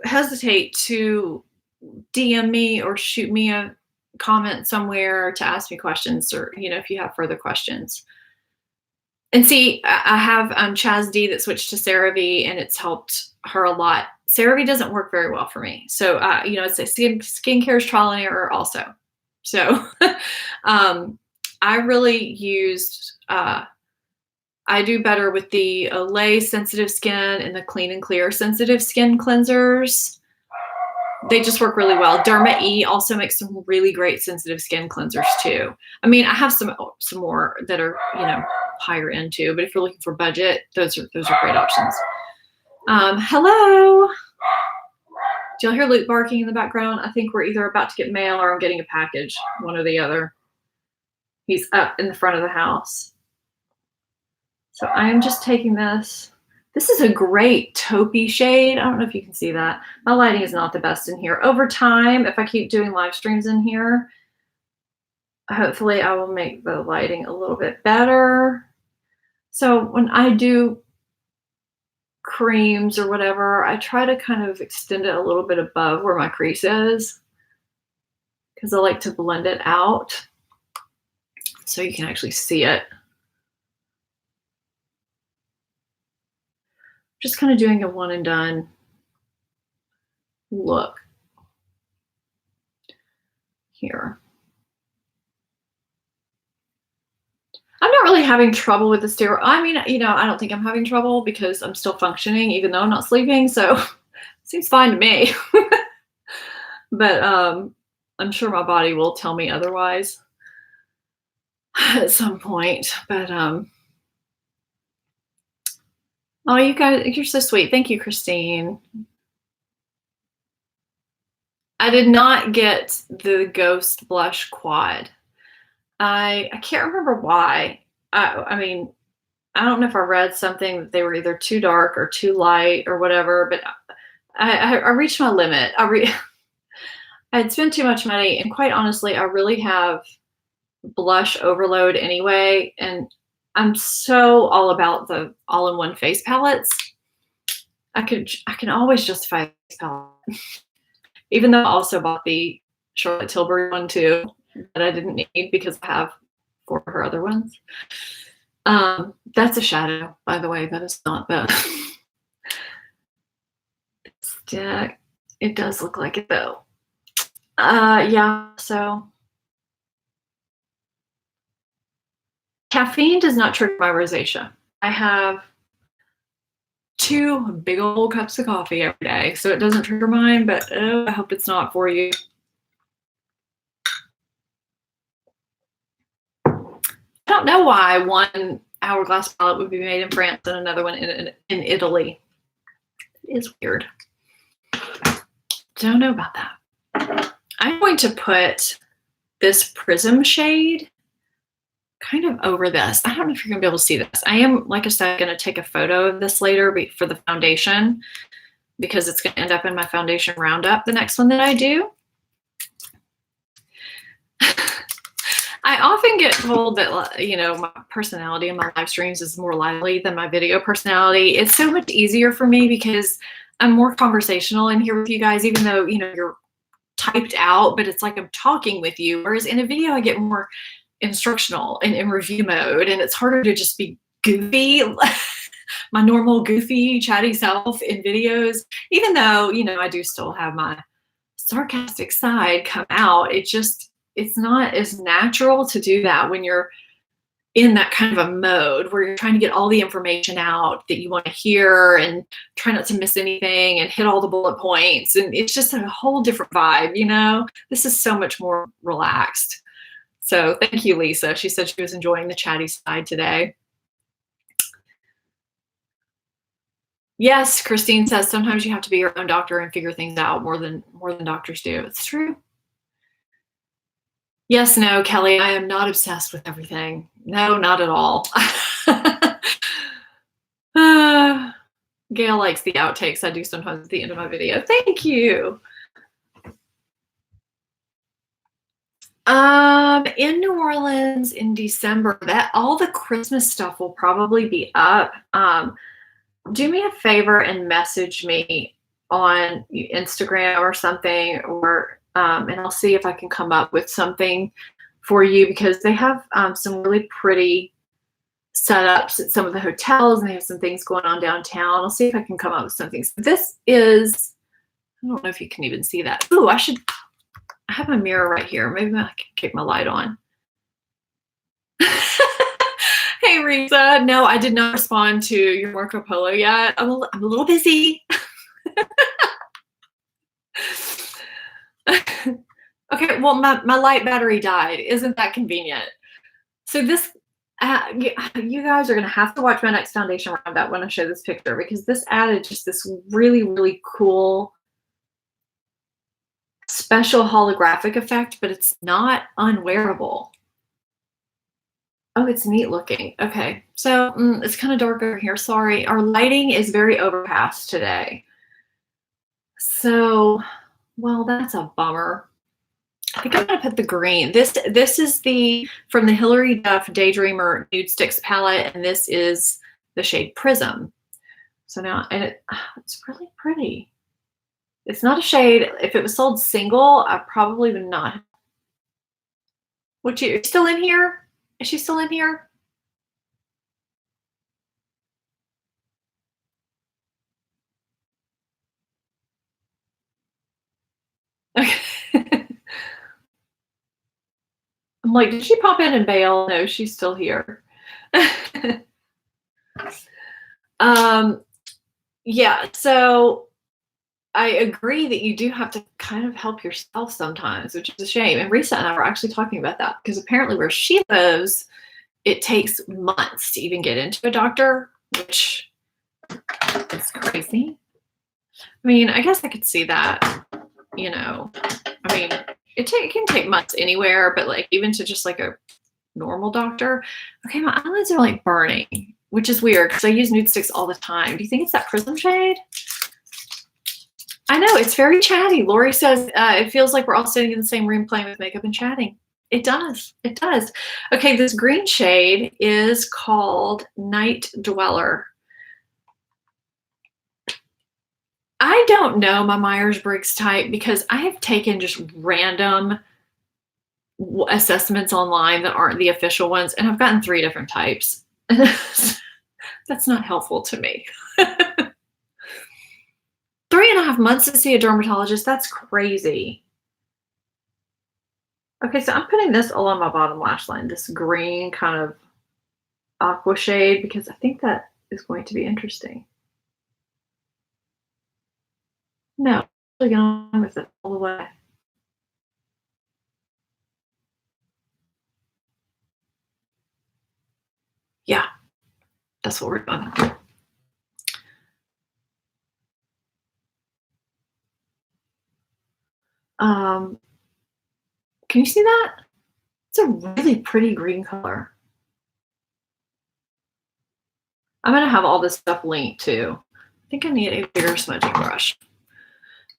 S1: hesitate to DM me or shoot me a comment somewhere to ask me questions, or if you have further questions. And see, I have Chaz D that switched to CeraVe, and it's helped her a lot. CeraVe doesn't work very well for me, so it's a skincare trial and error also. So I really used. I do better with the Olay sensitive skin and the Clean and Clear sensitive skin cleansers. They just work really well. Derma E also makes some really great sensitive skin cleansers too. I mean, I have some more that are, higher end too, but if you're looking for budget, those are great options. Hello. Do y'all hear Luke barking in the background? I think we're either about to get mail or I'm getting a package, one or the other. He's up in the front of the house. So I am just taking this. This is a great taupey shade. I don't know if you can see that. My lighting is not the best in here. Over time, if I keep doing live streams in here, hopefully I will make the lighting a little bit better. So when I do creams or whatever, I try to kind of extend it a little bit above where my crease is because I like to blend it out so you can actually see it. Just kind of doing a one and done look here. I'm not really having trouble with the steroid. I mean, you know, I don't think I'm having trouble because I'm still functioning even though I'm not sleeping. So it seems fine to me. But I'm sure my body will tell me otherwise at some point. But oh, you guys, you're so sweet. Thank you, Christine. I did not get the Ghost Blush Quad. I can't remember why. I mean, I don't know if I read something that they were either too dark or too light or whatever, but I reached my limit. I had spent too much money, and quite honestly, I really have blush overload anyway, and I'm so all about the all-in-one face palettes. I can always justify a face palette. Even though I also bought the Charlotte Tilbury one too, that I didn't need because I have 4 of her other ones. That's a shadow, by the way. That is not the stick. It does look like it though. Yeah, so caffeine does not trigger my rosacea. I have 2 big old cups of coffee every day, so it doesn't trigger mine, but I hope it's not for you. I don't know why one Hourglass palette would be made in France and another one in Italy. It is weird. Don't know about that. I'm going to put this Prism shade kind of over this. I don't know if you're going to be able to see this. I am, like I said, going to take a photo of this later for the foundation because it's going to end up in my foundation roundup, the next one that I do. I often get told that, you know, my personality in my live streams is more lively than my video personality. It's so much easier for me because I'm more conversational in here with you guys, even though, you know, you're typed out, but it's like I'm talking with you. Whereas in a video, I get more instructional and in review mode, and it's harder to just be goofy, my normal goofy, chatty self in videos, even though, you know, I do still have my sarcastic side come out. It's not as natural to do that when you're in that kind of a mode where you're trying to get all the information out that you want to hear and try not to miss anything and hit all the bullet points. And it's just a whole different vibe, you know? This is so much more relaxed. So thank you, Lisa. She said she was enjoying the chatty side today. Yes, Christine says sometimes you have to be your own doctor and figure things out more than doctors do. It's true. Yes, no, Kelly, I am not obsessed with everything. No, not at all. Gail likes the outtakes I do sometimes at the end of my video. Thank you. In New Orleans in December, that all the Christmas stuff will probably be up. Do me a favor and message me on Instagram or something, or and I'll see if I can come up with something for you because they have some really pretty setups at some of the hotels and they have some things going on downtown. I'll see if I can come up with something. So this is, I don't know if you can even see that. Oh, I have my mirror right here. Maybe I can keep my light on. Hey, Risa. No, I did not respond to your Marco Polo yet. I'm a little busy. Okay, well, my light battery died. Isn't that convenient? So this, you guys are going to have to watch my next foundation roundup when I show this picture because this added just this really, really cool special holographic effect, but it's not unwearable. Oh, it's neat looking. Okay, so it's kind of dark over here. Sorry, our lighting is very overcast today. So, well, that's a bummer. I think I'm gonna put the green. This is from the Hilary Duff Daydreamer Nudestix palette, and this is the shade Prism. So now, and it's really pretty. It's not a shade. If it was sold single, I probably would not. Would you? Are you still in here? Is she still in here? Okay. I'm like, did she pop in and bail? No, she's still here. Yeah, so I agree that you do have to kind of help yourself sometimes, which is a shame. And Risa and I were actually talking about that because apparently where she lives, it takes months to even get into a doctor, which is crazy. I mean, I guess I could see that, you know. I mean, it can take months anywhere, but like even to just like a normal doctor. Okay, my eyelids are like burning, which is weird because I use Nudestix all the time. Do you think it's that Prism shade? I know, it's very chatty. Lori says it feels like we're all sitting in the same room playing with makeup and chatting. It does. It does. Okay, this green shade is called Night Dweller. I don't know my Myers-Briggs type because I have taken just random assessments online that aren't the official ones, and I've gotten 3 different types. That's not helpful to me. 3.5 months to see a dermatologist, that's crazy. Okay, so I'm putting this along my bottom lash line, this green kind of aqua shade, because I think that is going to be interesting. No, I'm going with it all the way. Yeah, that's what we're doing. Can you see that? It's a really pretty green color. I'm gonna have all this stuff linked too. I think I need a bigger smudging brush.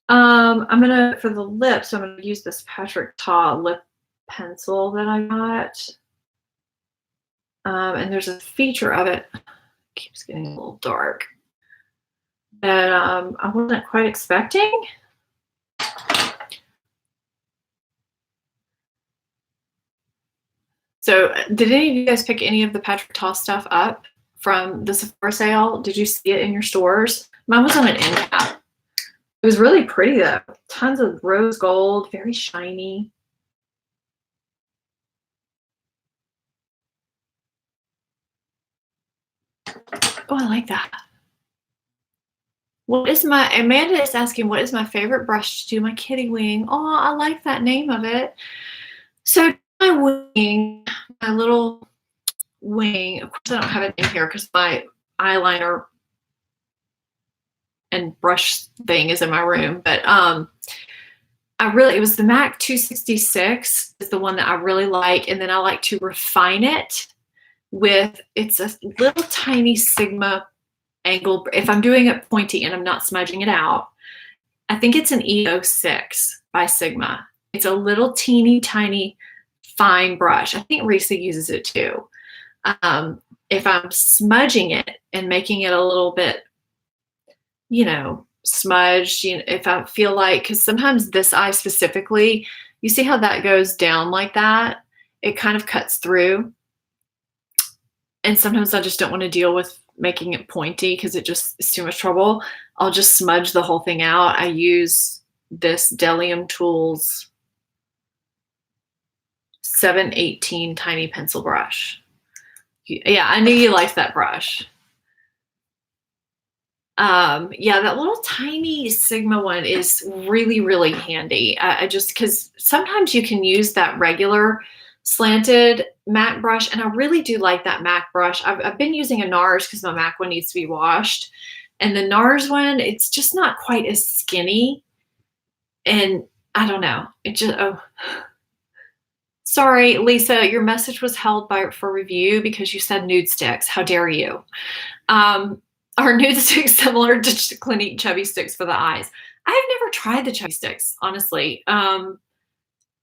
S1: I'm gonna, for the lips, I'm gonna use this Patrick Ta lip pencil that I got. And there's a feature of it, keeps getting a little dark, that I wasn't quite expecting. So did any of you guys pick any of the Patrick Ta stuff up from the Sephora sale? Did you see it in your stores? Mine was on an end cap. It was really pretty though. Tons of rose gold, very shiny. Oh, I like that. What is my, Amanda is asking, what is my favorite brush to do my kitty wing? Oh, I like that name of it. So my wing, my little wing, of course I don't have it in here because my eyeliner and brush thing is in my room, but it was the MAC 266 is the one that I really like, and then I like to refine it with, it's a little tiny Sigma angle. If I'm doing it pointy and I'm not smudging it out, I think it's an E06 by Sigma. It's a little teeny tiny fine brush. I think Risa uses it too. If I'm smudging it and making it a little bit, you know, smudged, you know, if I feel like, because sometimes this eye specifically, you see how that goes down like that? It kind of cuts through. And sometimes I just don't want to deal with making it pointy because it just is too much trouble. I'll just smudge the whole thing out. I use this Delium Tools 718 tiny pencil brush. Yeah, I knew you liked that brush. Yeah, that little tiny Sigma one is really, really handy. I just, because sometimes you can use that regular slanted MAC brush, and I really do like that MAC brush. I've been using a NARS because my MAC one needs to be washed, and the NARS one, it's just not quite as skinny, and I don't know. It just, oh, sorry, Lisa, your message was held for review because you said Nudestix. How dare you? Are Nudestix similar to Clinique Chubby Sticks for the eyes? I've never tried the Chubby Sticks, honestly.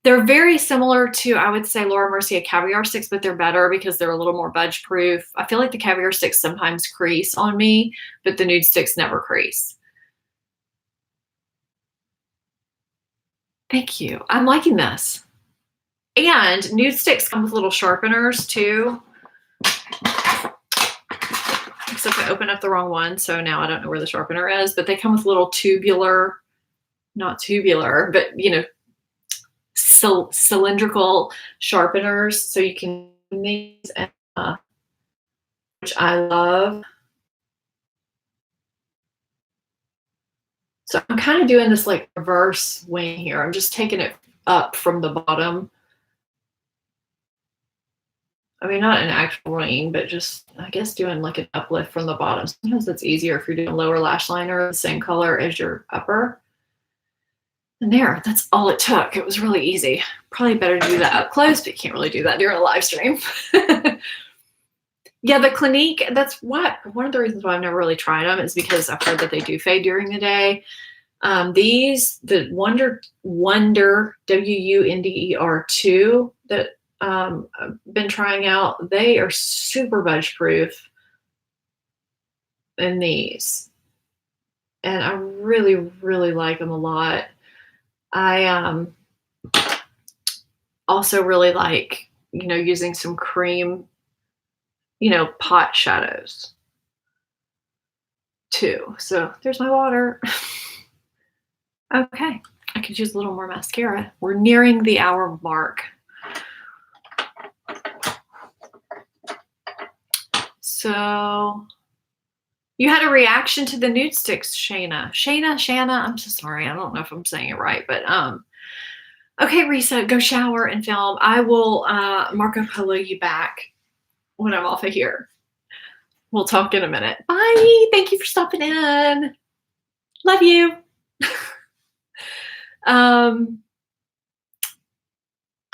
S1: They're very similar to, I would say, Laura Mercier Caviar Sticks, but they're better because they're a little more budge proof. I feel like the Caviar Sticks sometimes crease on me, but the Nudestix never crease. Thank you. I'm liking this. And Nudestix come with little sharpeners too. Except I opened up the wrong one, so now I don't know where the sharpener is, but they come with little tubular, not tubular, but you know, cylindrical sharpeners, so you can use these, which I love. So I'm kind of doing this like reverse wing here. I'm just taking it up from the bottom. I mean, not an actual wing, but just, I guess, doing like an uplift from the bottom. Sometimes that's easier if you're doing lower lash liner, the same color as your upper. And there, that's all it took. It was really easy. Probably better to do that up close, but you can't really do that during a live stream. Yeah, the Clinique, that's one of the reasons why I've never really tried them is because I've heard that they do fade during the day. These, the Wonder WUNDER 2 that I've been trying out, they are super budge proof in these. And I really, really like them a lot. I also really like, you know, using some cream, you know, pot shadows too. So there's my water. Okay, I could use a little more mascara. We're nearing the hour mark. So you had a reaction to the Nudestix, Shayna, I'm so sorry. I don't know if I'm saying it right, but okay, Risa, go shower and film. I will Marco Polo you back when I'm off of here. We'll talk in a minute. Bye. Thank you for stopping in. Love you.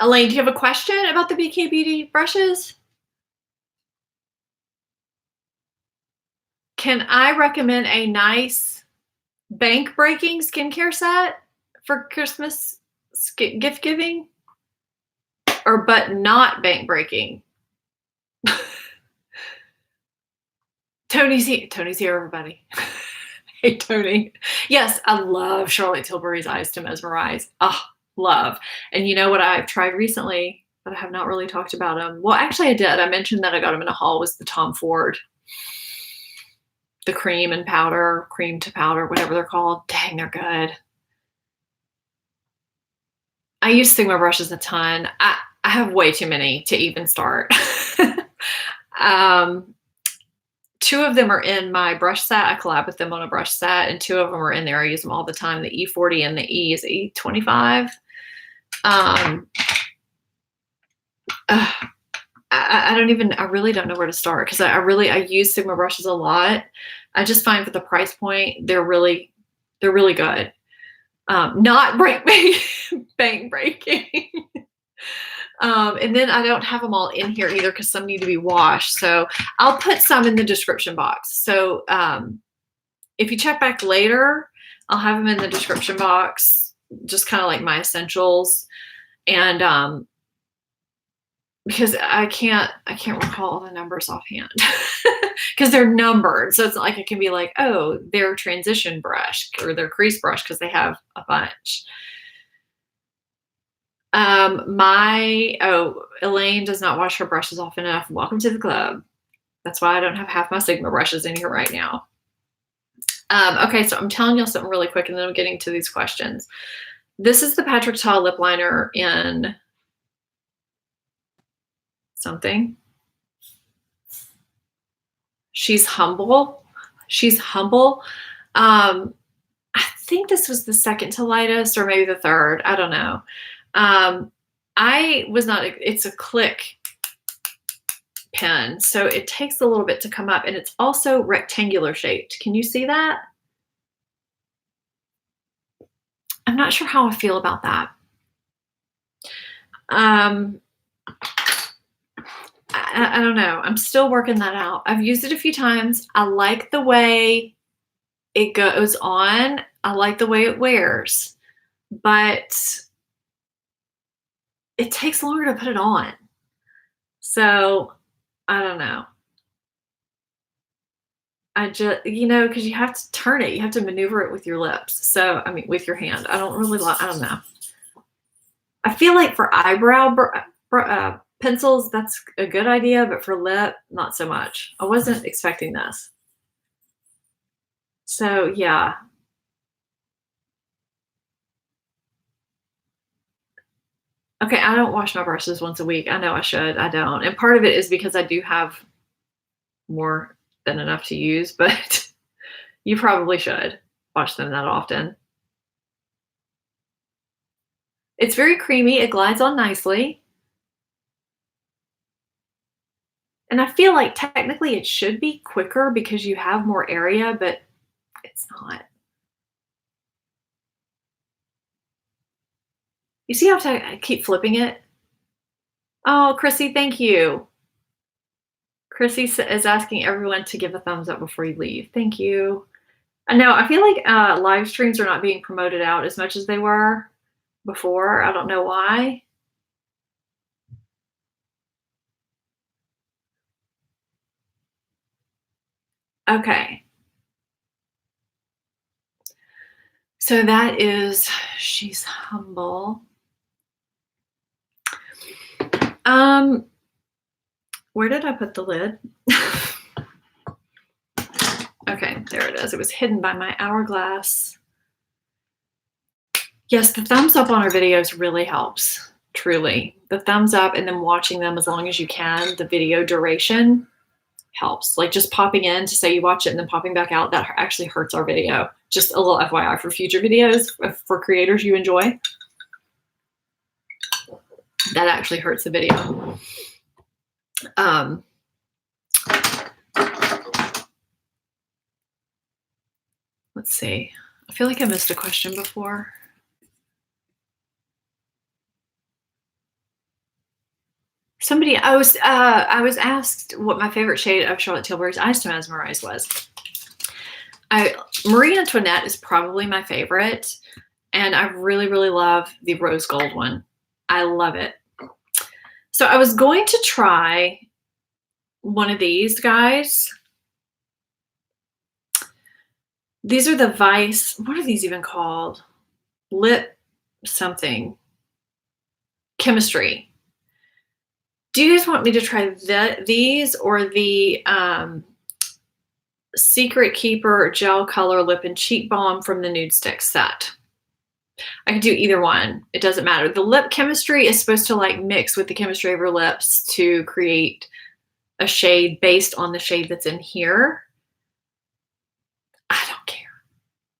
S1: Elaine, do you have a question about the BK Beauty brushes? Can I recommend a nice bank breaking skincare set for Christmas gift giving? But not bank breaking? Tony's here, everybody. Hey, Tony. Yes, I love Charlotte Tilbury's Eyes to Mesmerize. Oh, love. And you know what I've tried recently, but I have not really talked about them. Well, actually I did. I mentioned that I got them in a haul, was the Tom Ford. The cream to powder, whatever they're called. Dang, they're good. I use Sigma brushes a ton. I have way too many to even start. Two of them are in my brush set. I collab with them on a brush set, and two of them are in there. I use them all the time. The E40 and the E25. I really don't know where to start because I use Sigma brushes a lot. I just find for the price point, they're really good. Not bank breaking. And then I don't have them all in here either because some need to be washed. So I'll put some in the description box. So if you check back later, I'll have them in the description box, just kind of like my essentials. And because I can't recall all the numbers offhand because they're numbered. So it's not like it can be like, oh, their transition brush or their crease brush because they have a bunch. Elaine does not wash her brushes often enough. Welcome to the club. That's why I don't have half my Sigma brushes in here right now. Okay, so I'm telling you something really quick and then I'm getting to these questions. This is the Patrick Ta lip liner in something. She's humble. I think this was the second to lightest or maybe the third. I don't know. It's a click pen, so it takes a little bit to come up, and it's also rectangular shaped. Can you see that? I'm not sure how I feel about that. I don't know. I'm still working that out. I've used it a few times. I like the way it goes on. I like the way it wears, but it takes longer to put it on. So I don't know. I just, you know, because you have to turn it, you have to maneuver it with your lips. So, I mean, with your hand. I don't really like, I don't know. I feel like for eyebrow pencils, that's a good idea, but for lip, not so much. I wasn't expecting this. So, yeah. Okay, I don't wash my brushes once a week. I know I should. I don't. And part of it is because I do have more than enough to use, but you probably should wash them that often. It's very creamy. It glides on nicely. And I feel like technically it should be quicker because you have more area, but it's not. You see how I keep flipping it? Oh, Chrissy, thank you. Chrissy is asking everyone to give a thumbs up before you leave. Thank you. I know, I feel like live streams are not being promoted out as much as they were before. I don't know why. Okay. So that is She's Humble. Where did I put the lid? Okay, there it is. It was hidden by my Hourglass. Yes, the thumbs up on our videos really helps, truly. The thumbs up and then watching them as long as you can, the video duration helps. Like just popping in to say you watch it and then popping back out, that actually hurts our video. Just a little FYI for future videos for creators you enjoy. That actually hurts the video. Let's see. I feel like I missed a question before. Somebody, I was asked what my favorite shade of Charlotte Tilbury's Eyes to Mesmerize was. Marie Antoinette is probably my favorite, and I really, really love the rose gold one. I love it. So I was going to try one of these guys. These are the Vice, what are these even called? Lip something. Chemistry. Do you guys want me to try these or the Secret Keeper Gel Color Lip and Cheek Balm from the Nudestix set? I can do either one. It doesn't matter. The lip chemistry is supposed to like mix with the chemistry of your lips to create a shade based on the shade that's in here. I don't care.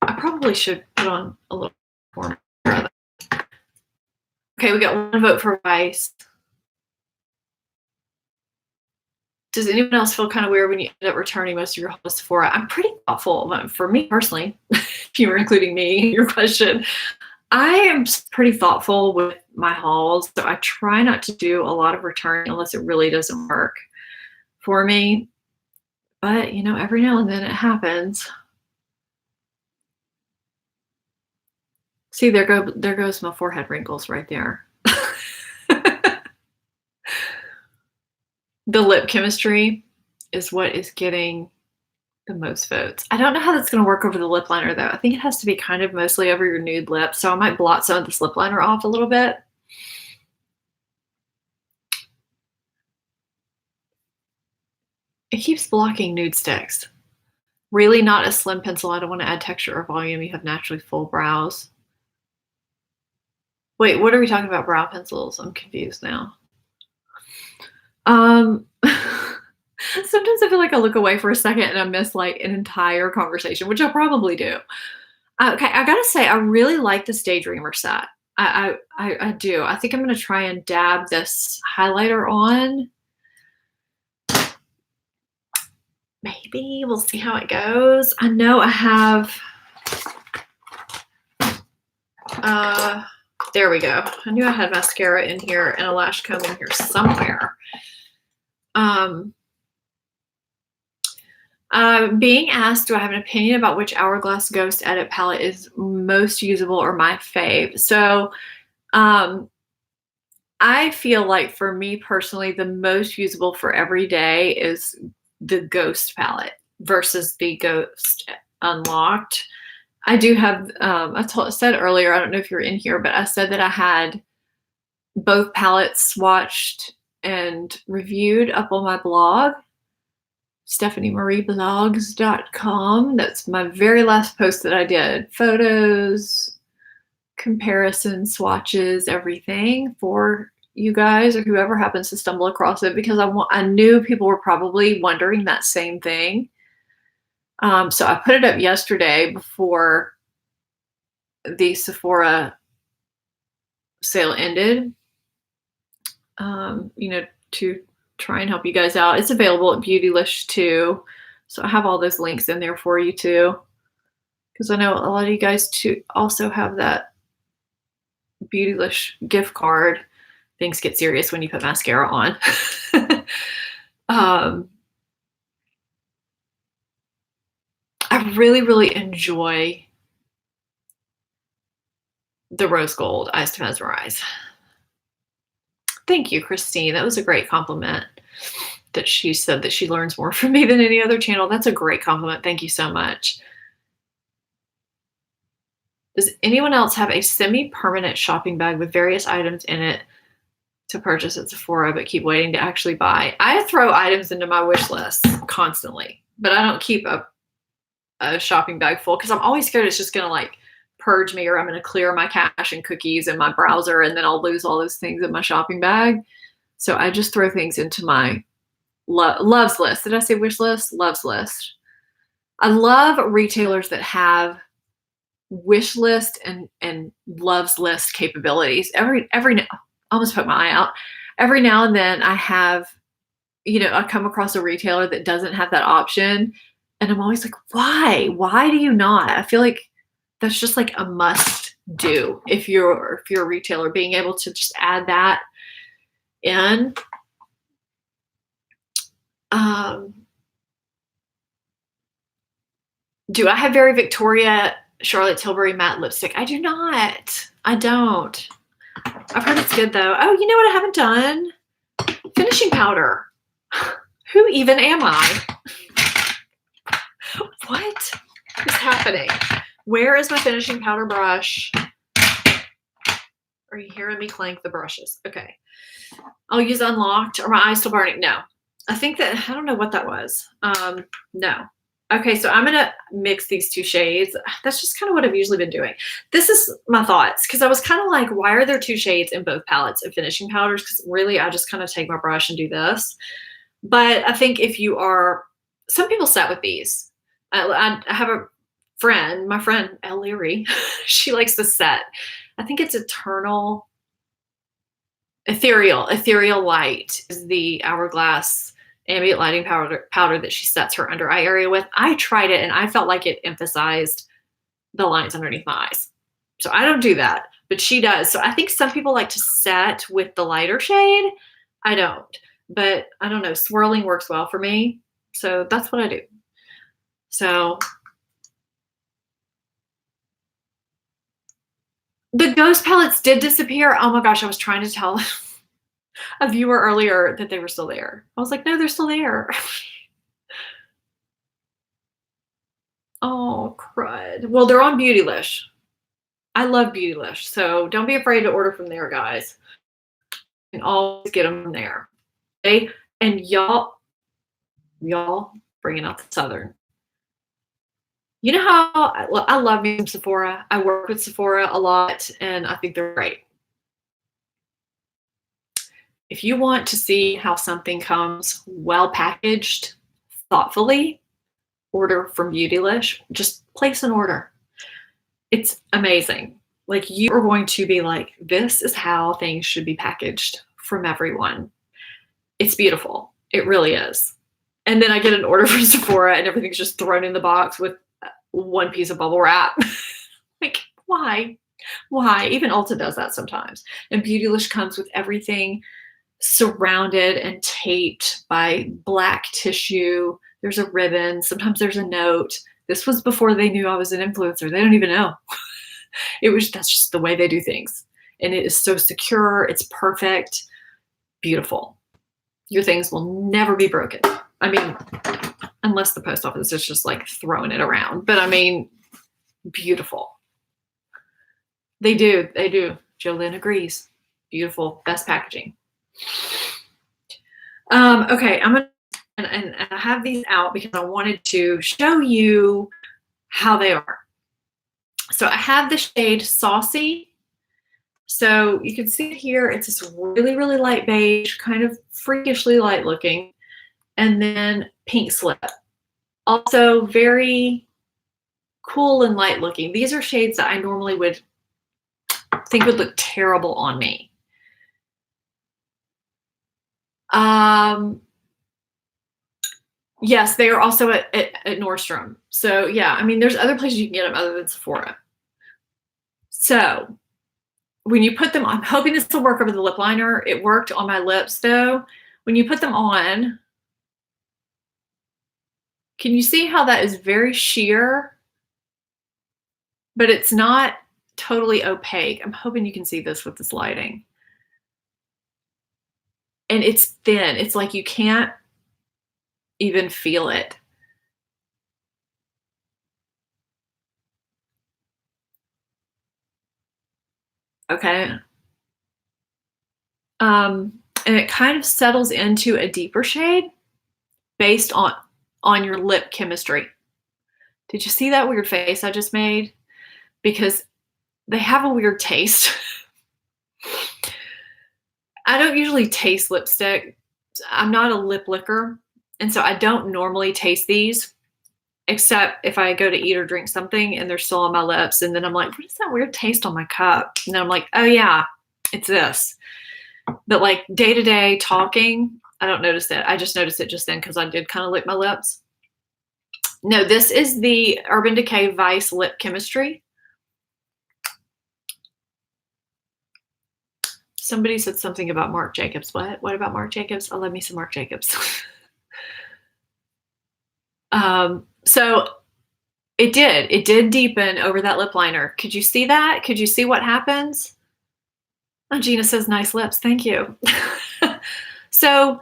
S1: I probably should put on a little more. Okay, we got one vote for Vice. Does anyone else feel kind of weird when you end up returning most of your hauls to Sephora? I'm pretty thoughtful. For me personally, if you were including me in your question, I am pretty thoughtful with my hauls. So I try not to do a lot of returning unless it really doesn't work for me. But, you know, every now and then it happens. See, there goes my forehead wrinkles right there. The lip chemistry is what is getting the most votes. I don't know how that's going to work over the lip liner, though. I think it has to be kind of mostly over your nude lip, so I might blot some of this lip liner off a little bit. It keeps blocking Nudestix. Really not a slim pencil. I don't want to add texture or volume. You have naturally full brows. Wait, what are we talking about brow pencils? I'm confused now. Sometimes I feel like I look away for a second and I miss like an entire conversation, which I probably do. Okay, I gotta say, I really like this Daydreamer set. I do. I think I'm gonna try and dab this highlighter on. Maybe we'll see how it goes. I know I have There we go. I knew I had mascara in here and a lash comb in here somewhere. Being asked, do I have an opinion about which Hourglass Ghost Edit palette is most usable or my fave? So, I feel like for me personally, the most usable for every day is the Ghost palette versus the Ghost Unlocked. I do have, said earlier, I don't know if you're in here, but I said that I had both palettes swatched and reviewed up on my blog, stephaniemarieblogs.com. That's my very last post that I did. Photos, comparisons, swatches, everything for you guys or whoever happens to stumble across it, because I knew people were probably wondering that same thing. So I put it up yesterday before the Sephora sale ended, you know, to try and help you guys out. It's available at Beautylish too. So I have all those links in there for you too, because I know a lot of you guys too also have that Beautylish gift card. Things get serious when you put mascara on. I really, really enjoy the rose gold Eyes to Mesmerize. Thank you, Christine. That was a great compliment, that she said that she learns more from me than any other channel. That's a great compliment. Thank you so much. Does anyone else have a semi-permanent shopping bag with various items in it to purchase at Sephora but keep waiting to actually buy? I throw items into my wish list constantly, but I don't keep a shopping bag full because I'm always scared it's just going to like purge me, or I'm going to clear my cache and cookies in my browser and then I'll lose all those things in my shopping bag. So I just throw things into my loves list. Did I say wish list? Loves list. I love retailers that have wish list and loves list capabilities. Almost put my eye out. Every now and then I have, you know, I come across a retailer that doesn't have that option. And I'm always like, why? Why do you not? I feel like that's just like a must do if you're a retailer, being able to just add that in. Do I have Very Victoria Charlotte Tilbury matte lipstick? I do not. I don't. I've heard it's good though. Oh, you know what I haven't done? Finishing powder. Who even am I? What is happening? Where is my finishing powder brush? Are you hearing me clank the brushes? Okay. I'll use Unlocked. Are my eyes still burning? No. I think that, I don't know what that was. No. Okay, so I'm going to mix these two shades. That's just kind of what I've usually been doing. This is my thoughts, because I was kind of like, why are there two shades in both palettes of finishing powders? Because really, I just kind of take my brush and do this. But I think if you are, some people set with these. I have a friend, my friend Elle Leary, she likes to set. I think it's Ethereal Light is the Hourglass ambient lighting powder that she sets her under eye area with. I tried it and I felt like it emphasized the lines underneath my eyes. So I don't do that, but she does. So I think some people like to set with the lighter shade. I don't, but I don't know. Swirling works well for me. So that's what I do. So the ghost palettes did disappear. Oh my gosh, I was trying to tell a viewer earlier that they were still there. I was like, no, they're still there. Oh, crud. Well, they're on Beautylish. I love Beautylish, so don't be afraid to order from there, guys. You can always get them from there. Okay? And y'all bringing out the Southern. You know how I love using Sephora. I work with Sephora a lot, and I think they're great. If you want to see how something comes well packaged, thoughtfully, order from Beautylish. Just place an order. It's amazing. Like, you are going to be like, this is how things should be packaged from everyone. It's beautiful. It really is. And then I get an order from Sephora and everything's just thrown in the box with one piece of bubble wrap. Like, why? Why? Even Ulta does that sometimes. And Beautylish comes with everything surrounded and taped by black tissue. There's a ribbon. Sometimes there's a note. This was before they knew I was an influencer. They don't even know. That's just the way they do things. And it is so secure. It's perfect. Beautiful. Your things will never be broken. I mean, unless the post office is just like throwing it around. But I mean, beautiful. They do. Jolynn agrees. Beautiful. Best packaging. Okay, I'm gonna and I have these out because I wanted to show you how they are. So I have the shade Saucy. So you can see it here. It's this really, really light beige, kind of freakishly light looking, and then Pink Slip. Also very cool and light looking. These are shades that I normally would think would look terrible on me. Yes, they are also at Nordstrom. So yeah, I mean, there's other places you can get them other than Sephora. So when you put them on, I'm hoping this will work over the lip liner. It worked on my lips though. When you put them on, can you see how that is very sheer, but it's not totally opaque? I'm hoping you can see this with this lighting. And it's thin. It's like you can't even feel it. Okay. And it kind of settles into a deeper shade based on your lip chemistry. Did you see that weird face I just made? Because they have a weird taste. I don't usually taste lipstick. I'm not a lip licker. And so I don't normally taste these, except if I go to eat or drink something and they're still on my lips. And then I'm like, what is that weird taste on my cup? And then I'm like, oh yeah, it's this. But like day-to-day talking, I don't notice it. I just noticed it just then because I did kind of lick my lips. No, this is the Urban Decay Vice Lip Chemistry. Somebody said something about Marc Jacobs. What? What about Marc Jacobs? Oh, love me some Marc Jacobs. So it did deepen over that lip liner. Could you see that? Could you see what happens? Oh, Gina says nice lips. Thank you. So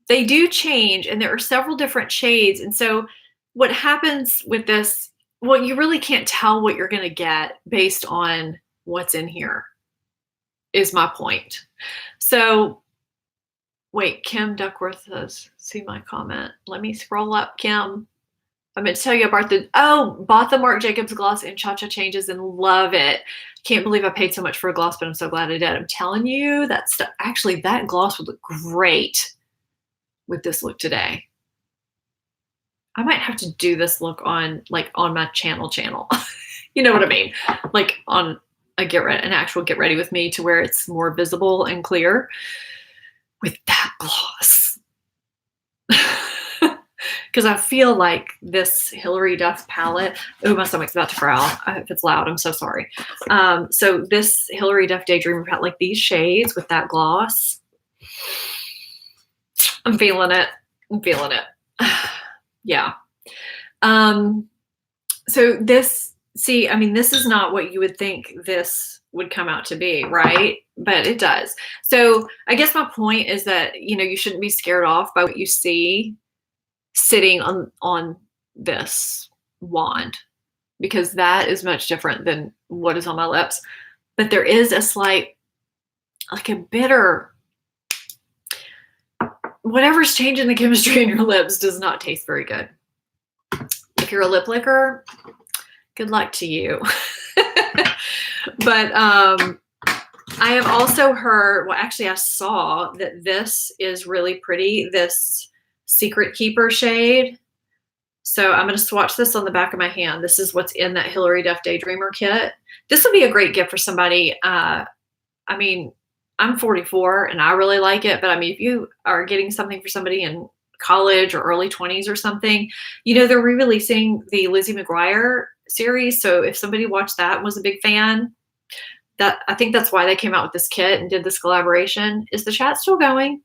S1: they do change, and there are several different shades. And so what happens with this, well, you really can't tell what you're going to get based on what's in here, is my point. So wait, Kim Duckworth says, see my comment. Let me scroll up, Kim. I meant to tell you about bought the Marc Jacobs gloss in Cha-Cha Changes and love it. Can't believe I paid so much for a gloss, but I'm so glad I did. I'm telling you, that stuff, actually, that gloss would look great with this look today. I might have to do this look on my channel. You know what I mean? Like on an actual get ready with me, to where it's more visible and clear with that gloss. Because I feel like this Hilary Duff palette, oh, my stomach's about to growl. If it's loud, I'm so sorry. So this Hilary Duff Daydreamer palette, like these shades with that gloss, I'm feeling it. Yeah. So this, see, I mean, this is not what you would think this would come out to be, right? But it does. So I guess my point is that, you shouldn't be scared off by what you see sitting on this wand, because that is much different than what is on my lips. But there is a slight, like a bitter, whatever's changing the chemistry in your lips does not taste very good. If you're a lip licker, good luck to you. But I have also heard, well, actually I saw that this is really pretty, this Secret Keeper shade. So I'm going to swatch this on the back of my hand. This is what's in that Hilary Duff Daydreamer kit. This would be a great gift for somebody. I mean, I'm 44 and I really like it, but I mean, if you are getting something for somebody in college or early 20s or something, they're re-releasing the Lizzie McGuire series. So if somebody watched that and was a big fan, I think that's why they came out with this kit and did this collaboration. Is the chat still going?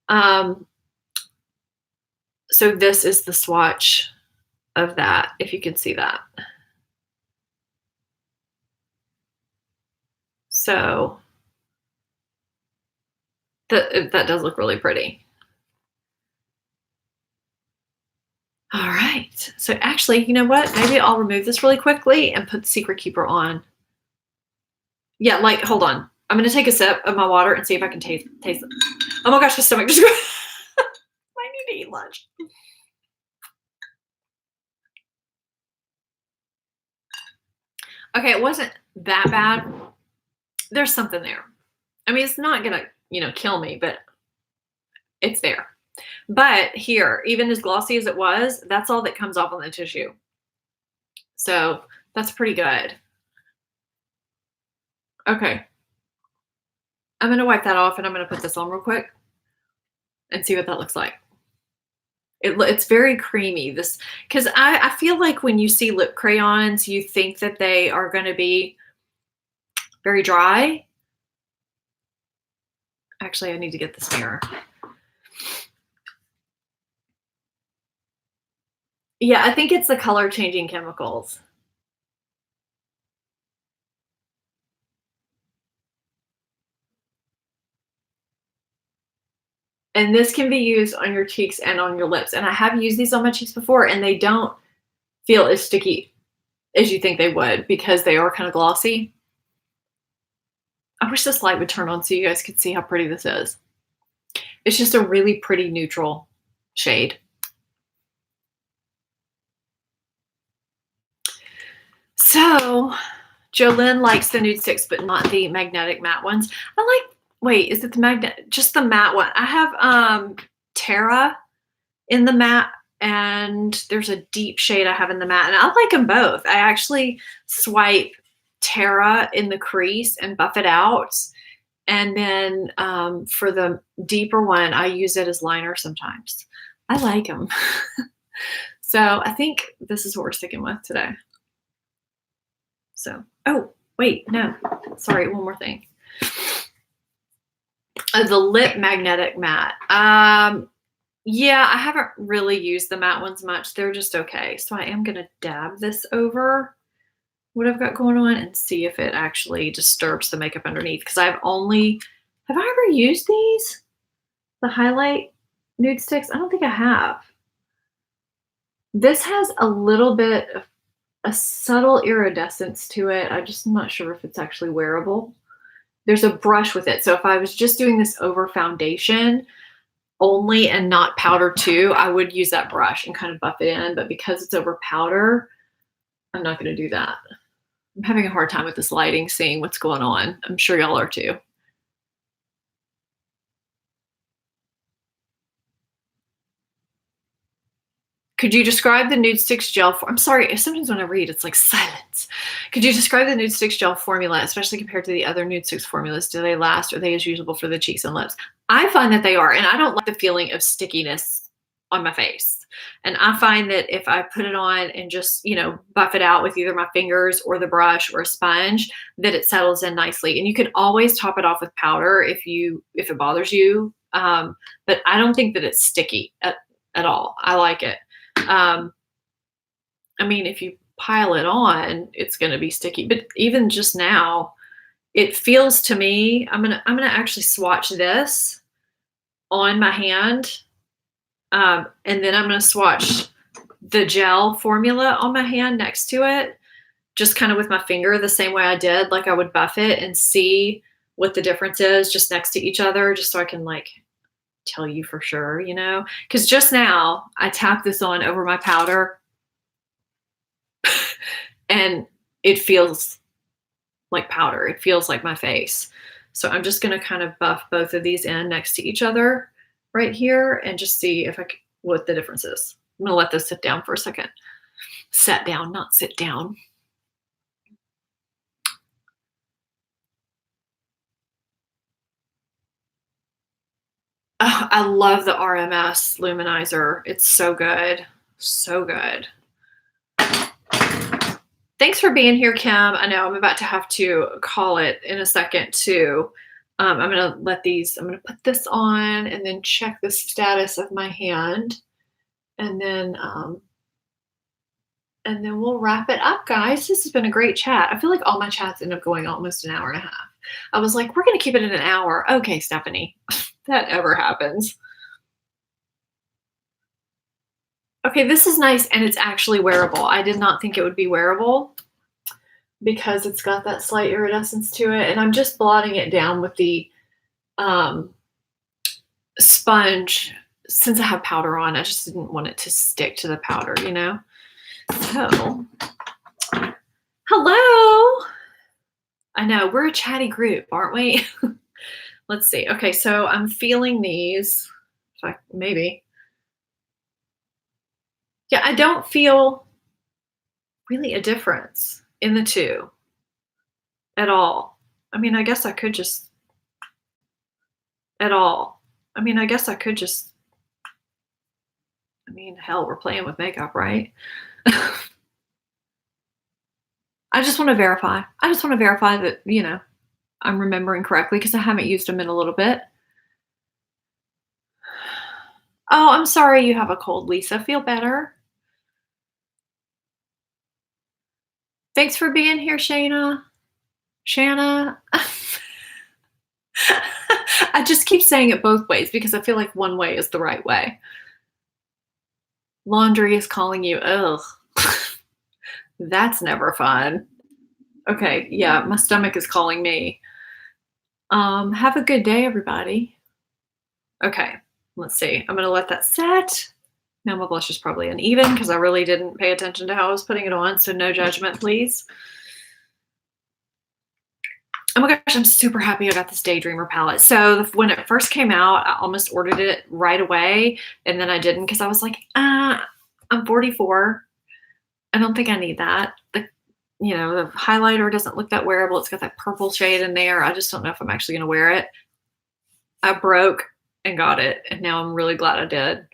S1: So this is the swatch of that, if you can see that. So that does look really pretty. All right. So actually, you know what? Maybe I'll remove this really quickly and put Secret Keeper on. Yeah, like, hold on. I'm going to take a sip of my water and see if I can taste it. Oh my gosh, my stomach just I need to eat lunch. Okay, it wasn't that bad. There's something there. I mean, it's not going to, you know, kill me, but it's there. But here, even as glossy as it was, that's all that comes off on the tissue. So that's pretty good. Okay. I'm going to wipe that off and I'm going to put this on real quick and see what that looks like. It's very creamy. This, because I feel like when you see lip crayons, you think that they are going to be very dry. Actually, I need to get this mirror. Yeah, I think it's the color changing chemicals. And this can be used on your cheeks and on your lips. And I have used these on my cheeks before and they don't feel as sticky as you think they would because they are kind of glossy. I wish this light would turn on so you guys could see how pretty this is. It's just a really pretty neutral shade. So Jolynn likes the Nudestix, but not the magnetic matte ones. Wait, is it the magnet? Just the matte one. I have Terra in the matte, and there's a deep shade I have in the matte, and I like them both. I actually swipe Terra in the crease and buff it out. And then for the deeper one, I use it as liner sometimes. I like them. So I think this is what we're sticking with today. So, oh, wait, no. Sorry, one more thing. The lip magnetic matte. Yeah, I haven't really used the matte ones much. They're just okay. So I am going to dab this over what I've got going on and see if it actually disturbs the makeup underneath. Because have I ever used these? The highlight Nudestix? I don't think I have. This has a little bit of a subtle iridescence to it. I'm just not sure if it's actually wearable. There's a brush with it. So if I was just doing this over foundation only and not powder too, I would use that brush and kind of buff it in. But because it's over powder, I'm not going to do that. I'm having a hard time with this lighting, seeing what's going on. I'm sure y'all are too. Could you describe the Nudestix gel I'm sorry, sometimes when I read, it's like silence. Could you describe the Nudestix gel formula, especially compared to the other Nudestix formulas? Do they last? Are they as usable for the cheeks and lips? I find that they are, and I don't like the feeling of stickiness on my face. And I find that if I put it on and just, you know, buff it out with either my fingers or the brush or a sponge, that it settles in nicely. And you can always top it off with powder if it bothers you. But I don't think that it's sticky at all. I like it. I mean, if you pile it on, it's going to be sticky, but even just now, it feels to me, I'm going to actually swatch this on my hand. And then I'm going to swatch the gel formula on my hand next to it, just kind of with my finger, the same way I did, like I would buff it and see what the difference is just next to each other, just so I can like tell you for sure, you know, because just now I tapped this on over my powder and it feels like powder. It feels like my face. So I'm just going to kind of buff both of these in next to each other right here and just see what the difference is. I'm going to let this sit down for a second. Set down, not sit down. Oh, I love the RMS luminizer. It's so good. So good. Thanks for being here, Kim. I know I'm about to have to call it in a second too. I'm gonna I'm gonna put this on and then check the status of my hand. And then we'll wrap it up, guys. This has been a great chat. I feel like all my chats end up going almost an hour and a half. I was like, we're gonna keep it in an hour. Okay, Stephanie, that ever happens. Okay, this is nice and it's actually wearable. I did not think it would be wearable because it's got that slight iridescence to it. And I'm just blotting it down with the sponge. Since I have powder on, I just didn't want it to stick to the powder, you know? So, hello. I know, we're a chatty group, aren't we? Let's see. Okay, so I'm feeling these. Maybe. Yeah, I don't feel really a difference in the two at all. I mean, I guess I could just hell, we're playing with makeup, right? I just want to verify. That, you know, I'm remembering correctly because I haven't used them in a little bit. Oh, I'm sorry you have a cold, Lisa. Feel better. Thanks for being here, Shayna. Shanna. I just keep saying it both ways because I feel like one way is the right way. Laundry is calling you. Ugh. That's never fun. Okay, yeah, my stomach is calling me. Have a good day, everybody. Okay, let's see. I'm gonna let that set. Now my blush is probably uneven because I really didn't pay attention to how I was putting it on, so no judgment, please. Oh my gosh, I'm super happy I got this Daydreamer palette. So when it first came out, I almost ordered it right away, and then I didn't because I was like, I'm 44. I don't think I need that. The highlighter doesn't look that wearable. It's got that purple shade in there. I just don't know if I'm actually going to wear it. I broke and got it, and now I'm really glad I did.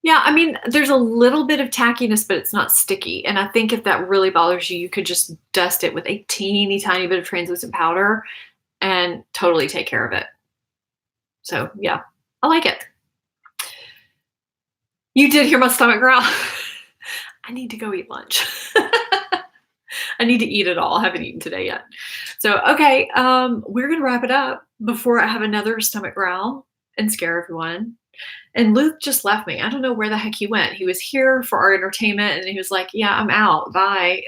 S1: Yeah, I mean, there's a little bit of tackiness, but it's not sticky. And I think if that really bothers you, you could just dust it with a teeny tiny bit of translucent powder and totally take care of it. So yeah, I like it. You did hear my stomach growl. I need to go eat lunch. I need to eat it all. I haven't eaten today yet. So, okay, we're going to wrap it up before I have another stomach growl and scare everyone. And Luke just left me. I don't know where the heck he went. He was here for our entertainment and he was like, yeah, I'm out. Bye.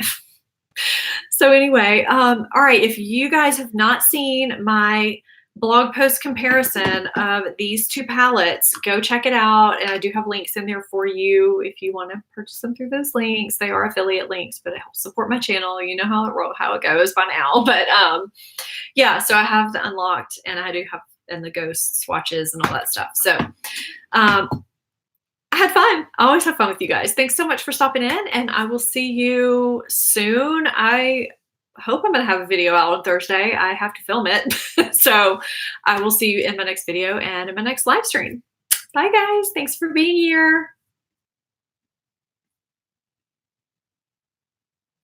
S1: So anyway, all right. If you guys have not seen my blog post comparison of these two palettes, go check it out. And I do have links in there for you if you want to purchase them through those links. They are affiliate links, but it helps support my channel. You know how it goes by now. But yeah, so I have the Unlocked and I do have and the Ghost swatches and all that stuff. So I had fun. I always have fun with you guys. Thanks so much for stopping in, and I will see you soon. I hope I'm going to have a video out on Thursday. I have to film it. So I will see you in my next video and in my next live stream. Bye, guys. Thanks for being here.